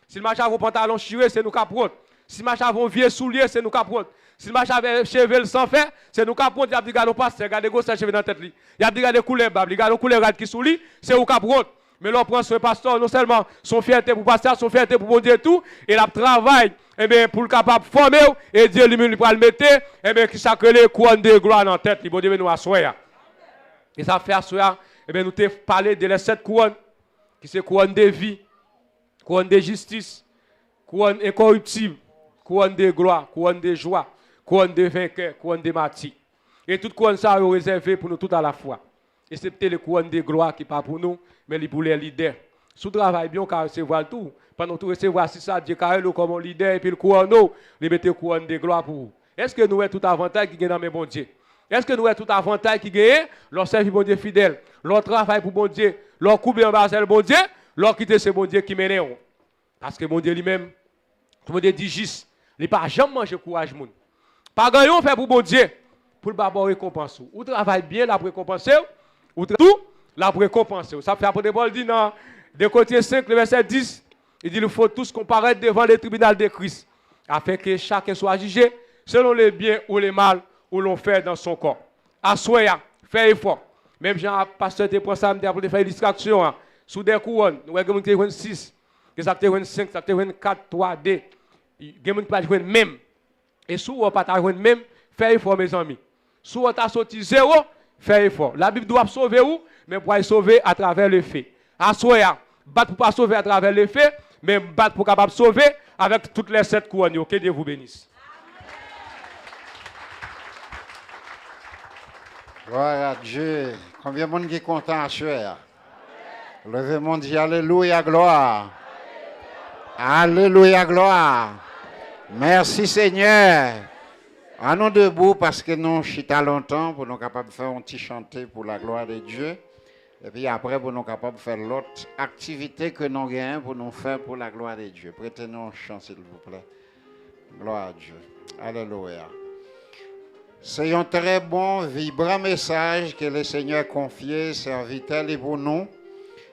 Si le marché a vos pantalons chirés, c'est nous qui prenons. Si le marché a vos vieux souliers, c'est nous qui prenons. Si le marché avait cheveux sans faire, c'est nous qui prenons. Il y a des gars qui passent, regardez gros cheveux dans la tête. Il y a des gars qui coulent, il y a des couleurs qui sont là, c'est nous qui prenons. Mais l'on prend ce pasteur, non seulement son fierté pour pasteur, son fierté pour bon Dieu tout, et la travail, eh bien, pour le capable de former, et Dieu lui-même va le mettre, eh bien, qui s'accroche les couronnes de gloire dans la tête, bon Dieu nous assoya. Et ça fait assoya, eh bien, nous t'ai parlé de les 7 couronnes, qui sont couronne de vie, couronne de justice, couronne incorruptible, couronne de gloire, couronne de joie, couronne de vainqueur, couronne de martyr. Et toute couronne ça est réservé pour nous tout à la fois. Et c'est peut-être le couronne de gloire qui n'est pas pour nous, mais pour les leaders. Sous travail bien, car recevoir tout. Pendant tout recevoir, si ça, Dieu carré comme leader, et puis le couronne, il mettez le couronne de gloire pour vous. Est-ce que nous avons tout avantage qui gagne dans mes bon Dieu? Est-ce que nous avons tout avantage qui gagne? Leur service bon Dieu fidèle, leur travail pour bon Dieu, leur couple en bas bon Dieu, leur quitter ce bon Dieu qui mène. Parce que bon Dieu lui-même, tout le monde dit juste, il n'a pas jamais mangé courage. Pas grand-chose fait pour bon Dieu, pour le barbare récompenser. Ou travaille bien, la récompenser, ou tout, la récompenser. Ça fait après Paul dit dans 2 Corinthiens 5, le verset 10, il dit il faut tous comparaître devant le tribunal de Christ, afin que chacun soit jugé selon les biens ou les mal ou l'on fait dans son corps. Assoya, fait effort. Même Jean, pasteur, te prend ça pour faire distraction. Sous des couronnes, nous avons 6, nous avons 5, nous avons 4, 3, 2. Nous avons même. Et si vous n'avez pas même, faites effort, mes amis. Si vous avez sorti 0, faites effort. La Bible doit sauver vous, mais pour aller sauver à travers le fait. Assoya, battre pour pas sauver à travers le fait, mais battre pour capable sauver avec toutes les 7 couronnes. Que Dieu vous bénisse. Gloire à Dieu. Combien de monde qui est content à soir? Levez-moi, dit Alléluia, gloire. Alléluia, gloire. Merci Seigneur. À nous debout parce que nous chita longtemps pour nous capables de faire un petit chanter pour la gloire de Dieu. Et puis après, pour nous capables de faire l'autre activité que nous gagnons pour nous faire pour la gloire de Dieu. Prêtez-nous un chant, s'il vous plaît. Gloire à Dieu. Alléluia. C'est un très bon, vibrant message que le Seigneur a confié, serviteur pour nous.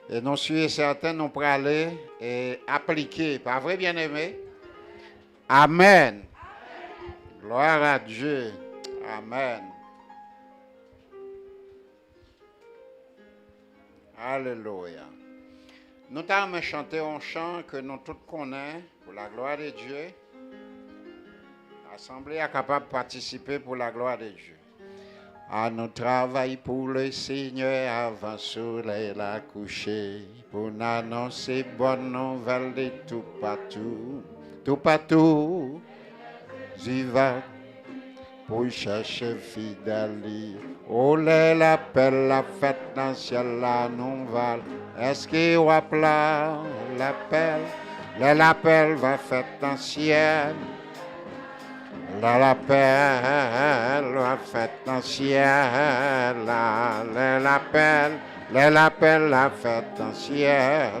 Et nous sommes certains, nous pourrons aller et appliquer. Pas vrai, bien-aimé? Amen. Gloire à Dieu. Amen. Alléluia. Nous allons chanter un chant que nous tous connaissons pour la gloire de Dieu. L'Assemblée est capable de participer pour la gloire de Dieu. À nous travailler pour le Seigneur avant le soleil la coucher, pour annoncer bonne nouvelle de tout partout, j'y vais pour chercher fidèle. Oh, l'appel, la fête dans le ciel, la nouvelle. Est-ce qu'il y a plat l'appel? L'appel va fête dans le ciel. L'appel va fête dans le ciel. L'appel, la fête dans le ciel.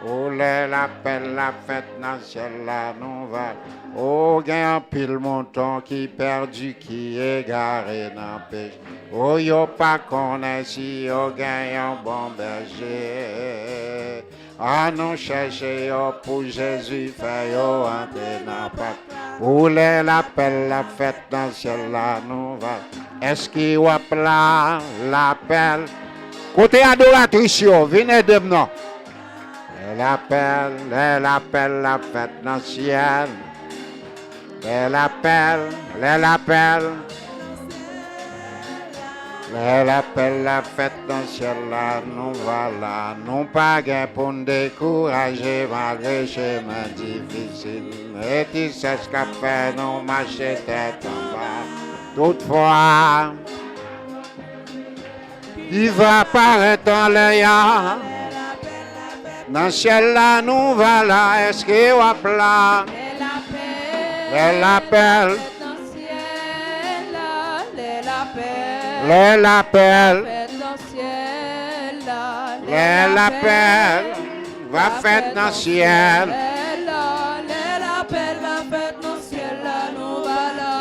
Oh, l'appel, la fête dans le ciel, la nouvelle. Oh, gagne un pile montant qui perdu, qui égaré dans le péché. Oh, yo pas connaît si yo gagne un bon berger. Ah, nous cherchons pour Jésus, fait yo entrer dans le pacte. Oh, l'appel, la fête dans le ciel, la nouvelle. Est-ce qu'il y a plein l'appel? Côté adoratrice, venez de moi. L'appel, la fête dans le ciel. L'appel, la fête dans le ciel, la nouvelle. Non pas gain pour nous décourager malgré chemin difficile. Et tu sais ce qu'a fait nous marcher tête en bas. Toutefois, il va apparaître dans l'œil. Dans le ciel, la nouvelle, est-ce qu'il y a plein? L'appel. L'appel va faire dans le ciel.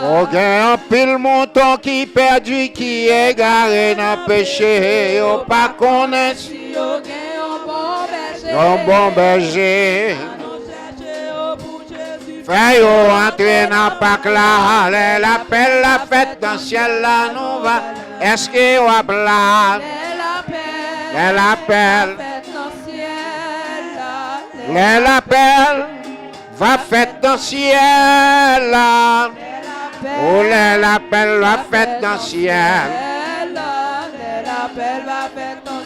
Oh, gagne un pile montant qui perdu, qui est égaré dans le péché. Oh, pas connaître si oh, gagne un bon berger. Fais entrer dans le Pâques là, l'appel, la fête dans le ciel, la nouvelle. Est-ce qu'il y a blanc? L'appel, va fête dans le ciel. Oh, l'appel, la fête dans le ciel.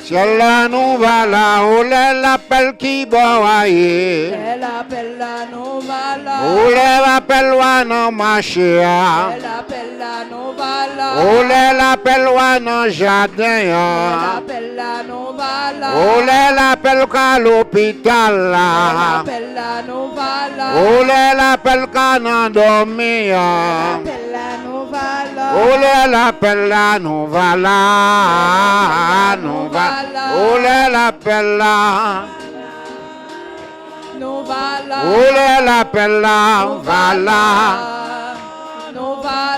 Ciel la nouvelle, oh l'appel qui boit. L'appel la nouvelle. Oh l'appel wa non marché. L'appel la nouvelle. Oh l'appel wa non jardin. L'appel la nouvelle. Oh l'appel qu'à l'hôpital. L'appel la nouvelle. Oh l'appel qu'à non dormir. L'appel la nouvelle. Oh l'appel la nouvelle. Oh l'appel la. Oh l'appel la. Vala.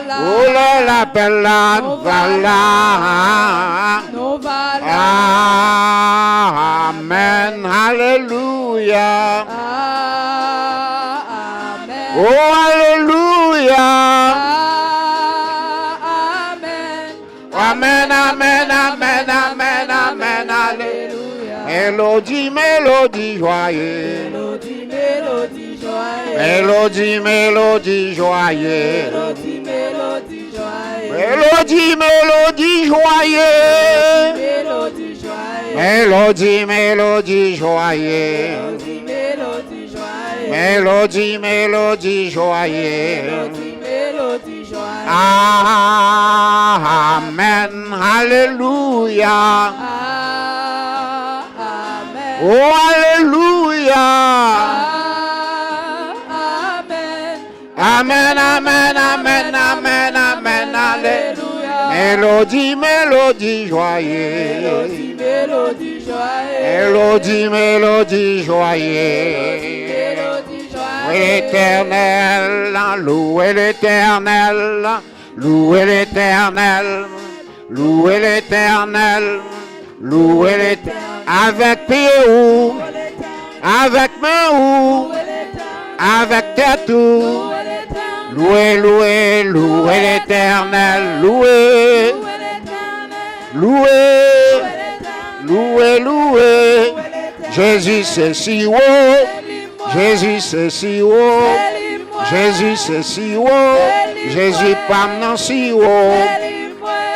Oh l'appel la. Vala. Amen. Hallelujah. Oh hallelujah. Amen, amen, amen, amen, amen, alléluia. Mélodie, mélodie joyeuse. Mélodie, mélodie joyeuse. Mélodie, mélodie joyeuse. Mélodie, mélodie joyeuse. Mélodie, mélodie joyeuse. Mélodie joyeuse. Mélodie, mélodie joyeuse. Mélodie, mélodie joyeuse. Mélodie, mélodie joyeuse. Mélodie joyeuse. Amen, hallelujah. Amen. Oh, hallelujah. Amen. Amen, amen, amen, amen, amen, alléluia. Mélodie, mélodie joyeuse. Mélodie, mélodie joyeuse. Mélodie, mélodie joyeuse. Mélodie joyeuse. L'Éternel, louez l'Éternel, louez l'Éternel, louez l'Éternel, louez l'Éternel. Avec pied ou, avec main ou, avec tête ou. Louez, louez, louez l'Éternel, louez, louez, louez, louez. Jésus c'est si haut, Jésus c'est si haut, Jésus c'est si haut, Jésus pas non si haut.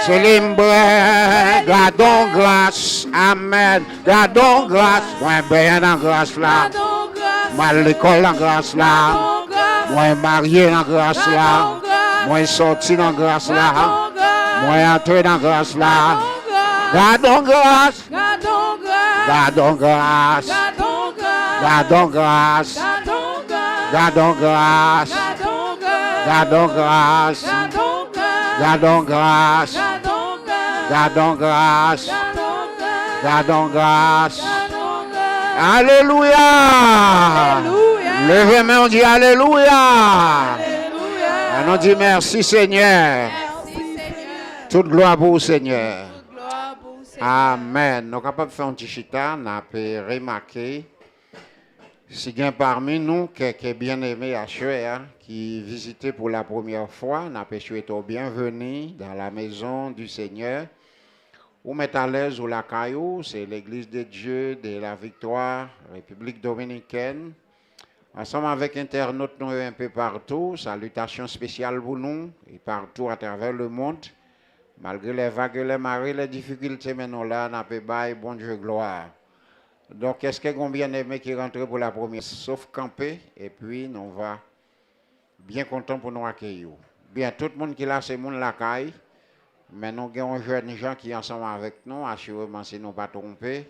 C'est l'imbré, gardons grâce, amen, gardons grâce, moi bien en grâce là, moi l'école en grâce là. Moi marié dans grâce là, moi sorti dans grâce là, moi entré dans grâce là. Gardons grâce, gardons grâce, gardons grâce, gardons grâce, gardons grâce, gardons grâce, gardons grâce, gardons grâce. Alléluia. Levez-moi, on dit Alléluia. Et on dit merci Seigneur. Toute gloire pour vous Seigneur. Amen. Nous sommes capables de faire un petit chita, nous avons remarqué, si bien parmi nous, quelques bien-aimés à Chouéa, qui visitaient pour la première fois, nous avons souhaité bienvenue dans la maison du Seigneur. Ou mettre à l'aise ou la caillou, c'est l'église de Dieu de la Victoire, République dominicaine. Ensemble avec internautes nous un peu partout, salutations spéciales pour nous et partout à travers le monde. Malgré les vagues, les marées, les difficultés, mais nous là, nous avons bon Dieu gloire. Donc, est-ce qu'il y a bien aimé qui rentre pour la première, sauf camper, et puis nous va bien content pour nous accueillir. Bien, tout le monde qui est là, c'est monde la caille. Mais nous avons jeunes gens qui sont ensemble avec nous, assurément si nous ne pas trompés.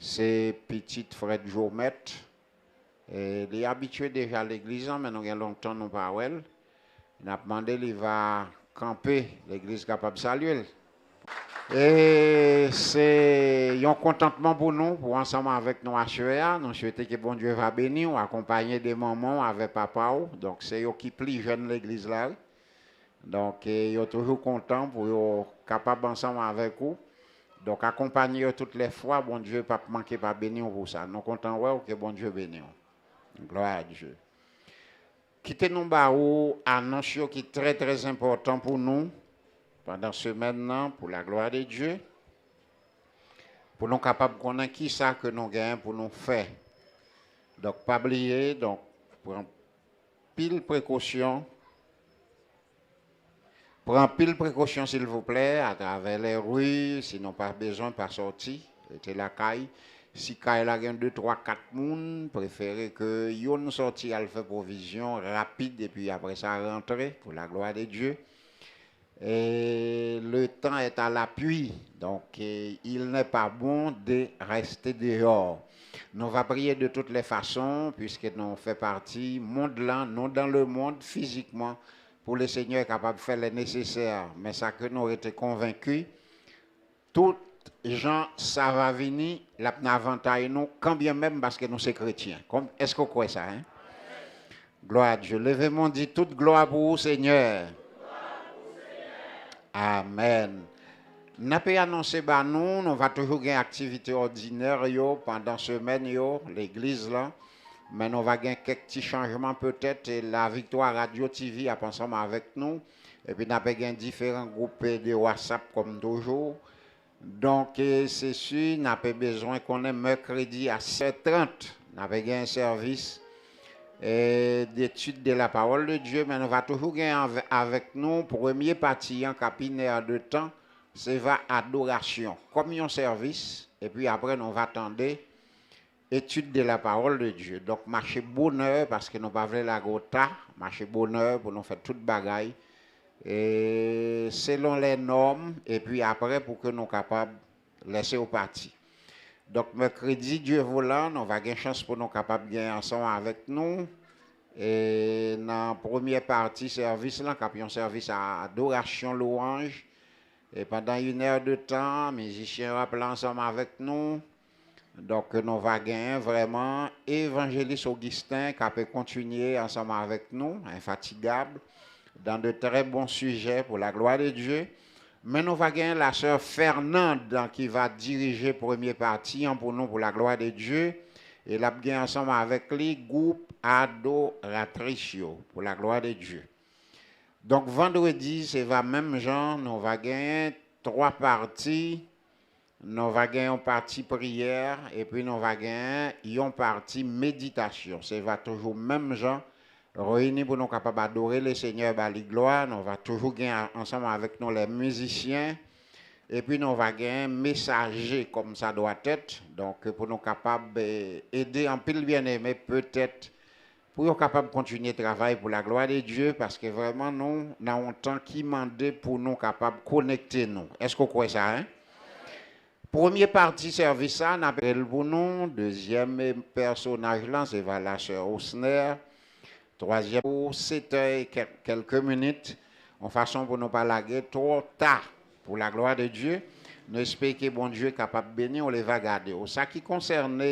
C'est petite Fred Jourmette. Il est habitué déjà à l'église, mais nous avons longtemps nous pas elle. Il a demandé qu'il va camper l'église capable de saluer. Et c'est un contentement pour nous, pour ensemble avec nous à Chouéa. Nous souhaitons que bon Dieu va bénir, accompagner des mamans avec papa. Donc c'est eux qui plient jeune l'église là. Donc, ils sont toujours contents pour être capables ensemble avec vous. Donc, accompagner toutes les fois, bon Dieu, pas manquer, pas bénir pour ça. Nous sommes contents que bon Dieu bénisse. Gloire à Dieu. Quittez-nous, annonce qui est très, très important pour nous pendant ce maintenant, pour la gloire de Dieu. Pour nous capables de connaître qui ça que nous gagnons pour nous faire. Donc, pas oublier, donc, prendre pile précaution. Prends pile précaution, s'il vous plaît, à travers les rues, sinon pas besoin, pas sortir, était la caille. Si caille la gagne 2, 3, 4 moun, préférez que yon sorti à faire provision rapide et puis après ça rentrer pour la gloire de Dieu. Et le temps est à l'appui, donc il n'est pas bon de rester dehors. Nous va prier de toutes les façons, puisque nous faisons partie monde là, non dans le monde physiquement. Pour le Seigneur est capable de faire le nécessaire. Mais ça que nous avons été convaincus, tout gens, ça va venir, l'avantage nous, quand bien même parce que nous sommes chrétiens. Est-ce que vous croyez ça? Hein? Gloire à Dieu. Levez-moi, dit toute gloire pour vous, Seigneur. Amen. Nous avons annoncé, nous va toujours avoir une activité ordinaire pendant semaine, l'église là. Mais nous va gagner quelques petits changements peut-être. Et la Victoire Radio TV a ensemble avec nous. Et puis nous avons gagné différents groupes de WhatsApp comme toujours. Donc c'est sûr, nous avons besoin qu'on ait mercredi à 7h30. Nous avons gagné un service d'étude de la parole de Dieu. Mais nous va toujours gagner avec nous, premier partie en capinaire de temps, c'est va adoration, communion service. Et puis après, nous va attendre étude de la parole de Dieu. Donc, marcher bonheur, parce que nous ne pouvons pas la gota, marcher bonheur pour nous faire toute bagaille, et selon les normes, et puis après, pour que nous soyons capables de laisser au parti. Donc, mercredi, Dieu voulant, nous avons une chance pour nous capables de gagner ensemble avec nous. Et dans la première partie service, là, nous avons un service à adoration, louange, Et pendant 1 heure de temps, les musiciens rappellent ensemble avec nous. Donc, nous va gagner vraiment évangéliste Augustin qui peut continuer ensemble avec nous, infatigable, dans de très bons sujets pour la gloire de Dieu. Mais nous va gagner la sœur Fernande qui va diriger premier partie pour nous pour la gloire de Dieu. Et là, gagner ensemble avec lui, groupe Adoratricio pour la gloire de Dieu. Donc, vendredi, c'est le même genre, nous va gagner 3 parties. Nous va gagner une partie prière et puis nous va gagner une partie méditation. C'est va toujours même genre réunis pour nous capables d'adorer le Seigneur par la gloire. Nous va toujours gagner ensemble avec nous les musiciens et puis nous va gagner messager comme ça doit être. Donc pour nous capables d'aider en pile bien-aimé peut-être pour nous capables de continuer le travail pour la gloire de Dieu parce que vraiment nous avons un temps qui demande pour nous capables de connecter nous. Est-ce que vous croyez ça hein? Première partie service, ça, n'a pas pour nous. Deuxième personnage, là, c'est la sœur Osner. Troisième, 7 heures et quelques minutes, en façon pour nous pas laguer trop tard pour la gloire de Dieu. Nous espérons que bon Dieu est capable de bénir, on les va garder. Au ça qui concerne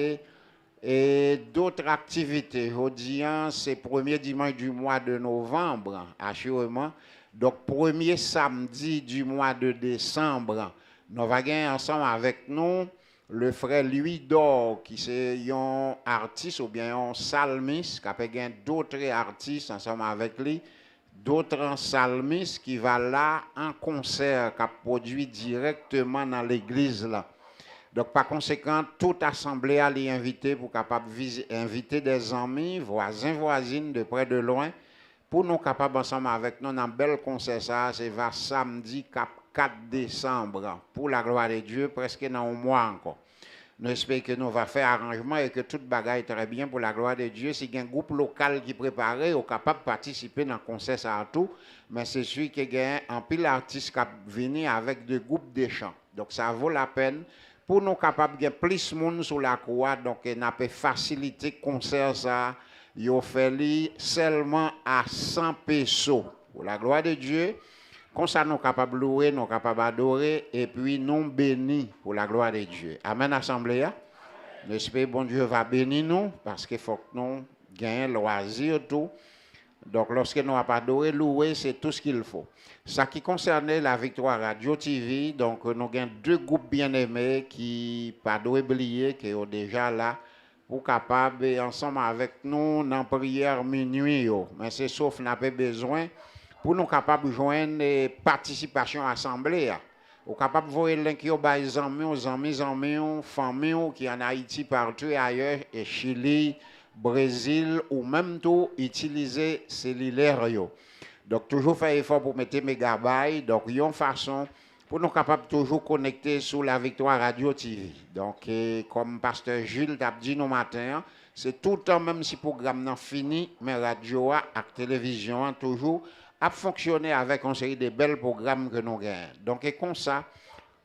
d'autres activités, aujourd'hui, c'est le premier dimanche du mois de novembre, assurément. Donc, premier samedi du mois de décembre. Nous allons gagner ensemble avec nous le frère Louis Dor, qui est un artiste ou bien un psalmiste, qui a gagné d'autres artistes ensemble avec lui, d'autres psalmistes qui va là en concert, qui a produit directement dans l'église là. Donc par conséquent, toute assemblée a les inviter pour capable inviter des amis, voisins, voisines de près de loin, pour nous capables ensemble avec nous dans un bel concert ça, c'est va samedi 4 décembre, pour la gloire de Dieu, presque dans un mois encore. Nous espérons que nous allons faire arrangement et que tout bagaille est très bien pour la gloire de Dieu. Si il y a un groupe local qui prépare, est capable de participer dans le concert ça tout, mais c'est sûr qu'il y a un pile d'artistes qui viennent avec des groupes de chants. Donc ça vaut la peine pour nous capables de plus de monde sur la croix, donc on a pu faciliter le concert ça. Il a fait seulement à 100 pesos. Pour la gloire de Dieu. Comme ça, nous sommes capables de louer, nous sommes capables d'adorer, et puis nous bénis pour la gloire de Dieu. Amen, Assemblée. J'espère que bon Dieu va bénir nous, parce qu'il faut que nous gagnions le loisir, tout. Donc, lorsque nous n'avons pas adoré, louer, c'est tout ce qu'il faut. Ça qui concerne la Victoire Radio TV, donc nous avons 2 groupes bien-aimés qui, pas oublier, qui sont déjà là, pour capables, ensemble avec nous, dans la prière minuit. Mais c'est sauf qu'on n'a pas besoin. Pour nous capables de joindre des participations à l'Assemblée. Nous sommes capables de voir les qui ont des amis, familles qui en Haïti, partout et ailleurs, et Chili, Brésil, ou même tout, utiliser cellulaire. Donc, toujours faire effort pour mettre mégabytes. Donc, il y a une façon pour nous capables toujours connecter sur la Victoire Radio TV. Donc, comme Pasteur Jules t'a dit nos matins, c'est tout le temps, même si le programme n'est fini, mais radio et télévision toujours a fonctionné avec une série de belles programmes que nous gagnons. Donc, et comme ça,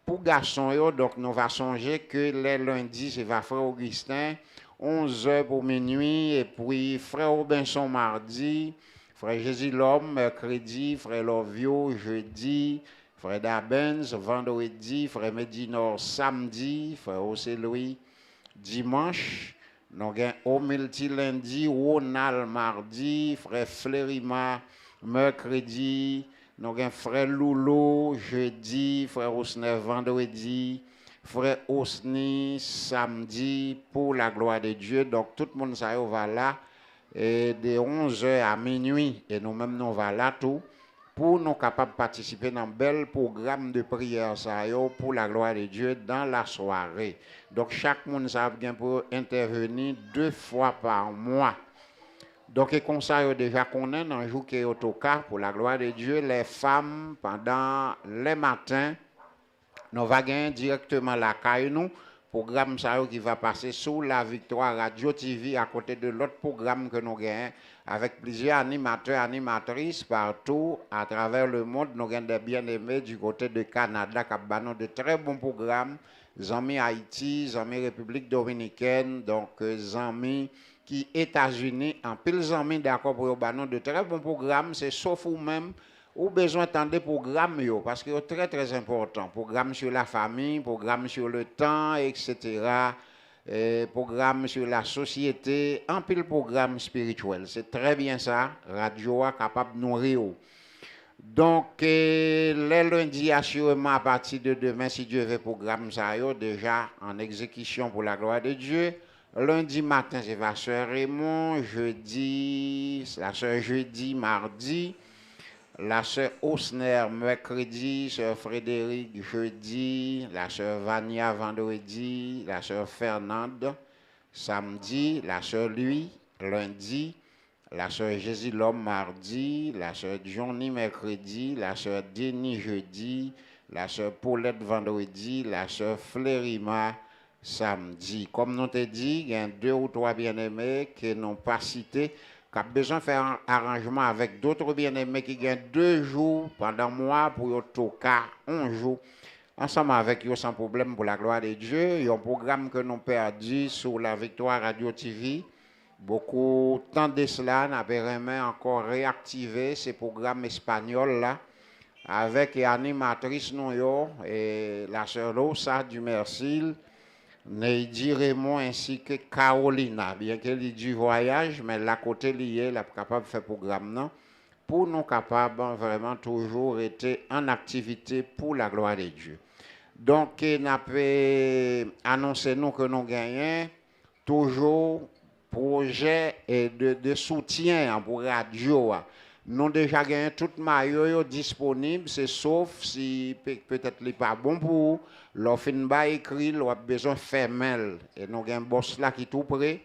pour garçons, donc nous va songer que les lundis, c'est frère Augustin, 11h pour minuit, et puis frère Robinson mardi, frère Jésus l'homme mercredi, frère Lovio jeudi, frère Dabens vendredi, frère Médinor samedi, frère Océ-Louis dimanche, nous avons Omilti lundi, Ronald mardi, frère Flérima mercredi, nous avons frère Loulou jeudi, frère Osner vendredi, frère Osni samedi pour la gloire de Dieu. Donc tout le monde ça va là et de 11h à minuit et nous-mêmes nous va là tout pour nous capables de participer dans un bel programme de prière ça pour la gloire de Dieu dans la soirée. Donc chaque monde ça vient pour intervenir 2 fois par mois. Donc, et comme ça, déjà qu'on est dans un jour qui est autocar pour la gloire de Dieu, les femmes, pendant les matins, nous allons gagner directement la caille nous, programme ça qui va passer sous la Victoire Radio TV à côté de l'autre programme que nous gagnons avec plusieurs animateurs, animatrices partout à travers le monde. Nous avons des bien-aimés du côté de Canada qui ont de très bons programmes, Zami Haïti, Zami République Dominicaine, donc Zami qui États-Unis, en pile amis d'accord pour de très bons programmes, c'est sauf ou même ou besoin d'entendre des programmes, parce que c'est très très important. Programme sur la famille, programme sur le temps, etc. Programme sur la société, un pile programme spirituel. C'est très bien ça. Radio est capable de nourrir. Donc, les lundis, assurément, à partir de demain, si Dieu veut, programme ça, déjà en exécution pour la gloire de Dieu. Lundi matin, c'est la sœur Raymond. Jeudi, la sœur jeudi, mardi. La sœur Osner, mercredi. Sœur Frédéric, jeudi. La sœur Vania, vendredi. La sœur Fernande, samedi. La sœur Louis, lundi. La sœur Jésus l'homme, mardi. La sœur Johnny, mercredi. La sœur Denis, jeudi. La sœur Paulette, vendredi. La sœur Flérima, samedi. Comme nous te dit, il y a 2 ou 3 bien-aimés qui n'ont pas cité, qui ont besoin de faire un arrangement avec d'autres bien-aimés qui gagnent 2 jours pendant un mois pour y toquer 11 jours. Ensemble avec eux sans problème pour la gloire de Dieu. Il y a un programme que nous avons perdu sur la Victoire Radio TV. Beaucoup de temps de cela, nous avons encore réactivé ces programmes espagnols là avec l'animatrice et la sœur Rosa du Mercil. Neidi Raymond ainsi que Carolina, bien qu'elle ait du voyage, mais la côté liée, la capable de faire programme non, pour nous capables vraiment toujours être en activité pour la gloire de Dieu. Donc, nous avons annoncé nous que nous gagnons toujours projet de soutien pour radio. Nous avons déjà gagné tout maillot disponible, c'est sauf si peut-être il n'est pas bon pour vous. L'offre écrit, l'on a besoin de faire mail. Et nous avons un boss là qui est tout prêt.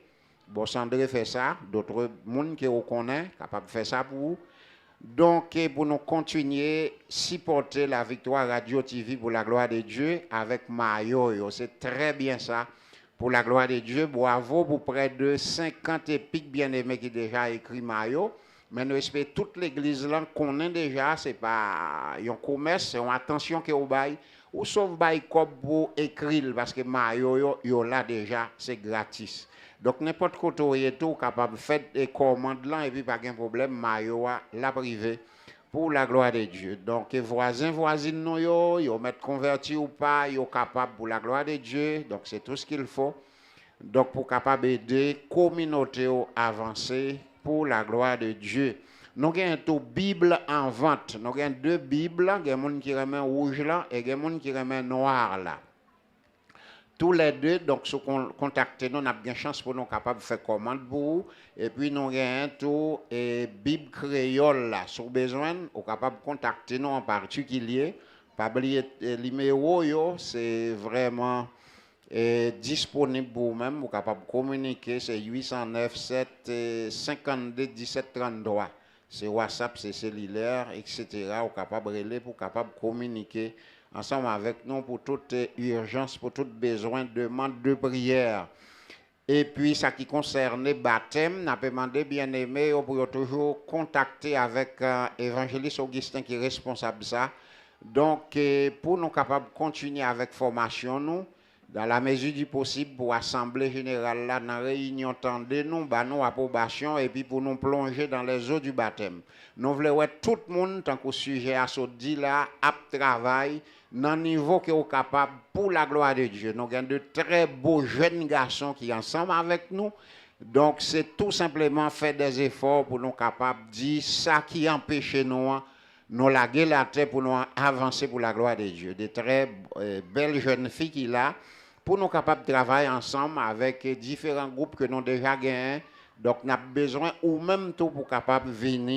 Boss André fait ça, d'autres personnes qui reconnaissent, capables de faire ça pour vous. Donc, pour nous continuer, supporter la Victoire Radio TV pour la gloire de Dieu avec maillot. C'est très bien ça. Pour la gloire de Dieu, bravo pour près de 50 épiques bien-aimés qui déjà écrit maillot. Mais nous espérons toute l'église là qu'on a déjà, c'est pas un commerce, c'est une attention que vous bail ou sauf bail comme pour écrire parce que maillot yo là déjà, c'est gratis. Donc n'importe quoi vous êtes tout capable de faire des commandes là et puis pas de problème, maillot la privé pour la gloire de Dieu. Donc voisins voisines nous yo mettre converti ou pas, yo capable pour la gloire de Dieu. Donc c'est tout ce qu'il faut. Donc pour capable aider communauté à avancer pour la gloire de Dieu. Nous avons une Bible en vente. Nous avons 2 Bibles. Il y a des gens qui remettent rouge là et il y a des gens qui remettent noir là. Tous les deux, donc, si vous contactez nous, nous avons une chance pour nous capables de faire commande pour vous. Et puis, nous avons tout Bible créole là. Si vous avez besoin, vous êtes capable de contacter nous en particulier. Pas oublier le numéro, c'est vraiment disponible pour vous-même. Vous êtes capable de communiquer. C'est 809 7 52 17 33. C'est WhatsApp, c'est cellulaire, etc. Vous êtes capable de relayer pour capable de communiquer ensemble avec nous pour toute urgence, pour tout besoin, demande de prière. Et puis, ça qui concerne le baptême, nous avons demandé bien aimé pour toujours contacter avec évangéliste Augustin qui est responsable de ça. Donc, pour nous capables de continuer avec formation, nous, dans la mesure du possible, pour l'Assemblée générale, là, dans la réunion, tendez nous, nous approbation, et puis pour nous plonger dans les eaux du baptême. Nous voulons être tout le monde, tant qu'au sujet à ce dit là, à travail, dans le niveau que est capable pour la gloire de Dieu. Nous avons de très beaux jeunes garçons qui sont ensemble avec nous. Donc, c'est tout simplement faire des efforts pour nous capables de dire ça qui empêche nous laguer la tête pour nous avancer pour la gloire de Dieu. Des très belles jeunes filles qui là, pour nous capables de travailler ensemble avec différents groupes que nous avons déjà gagnés. Donc, nous avons besoin ou même tout pour capable venir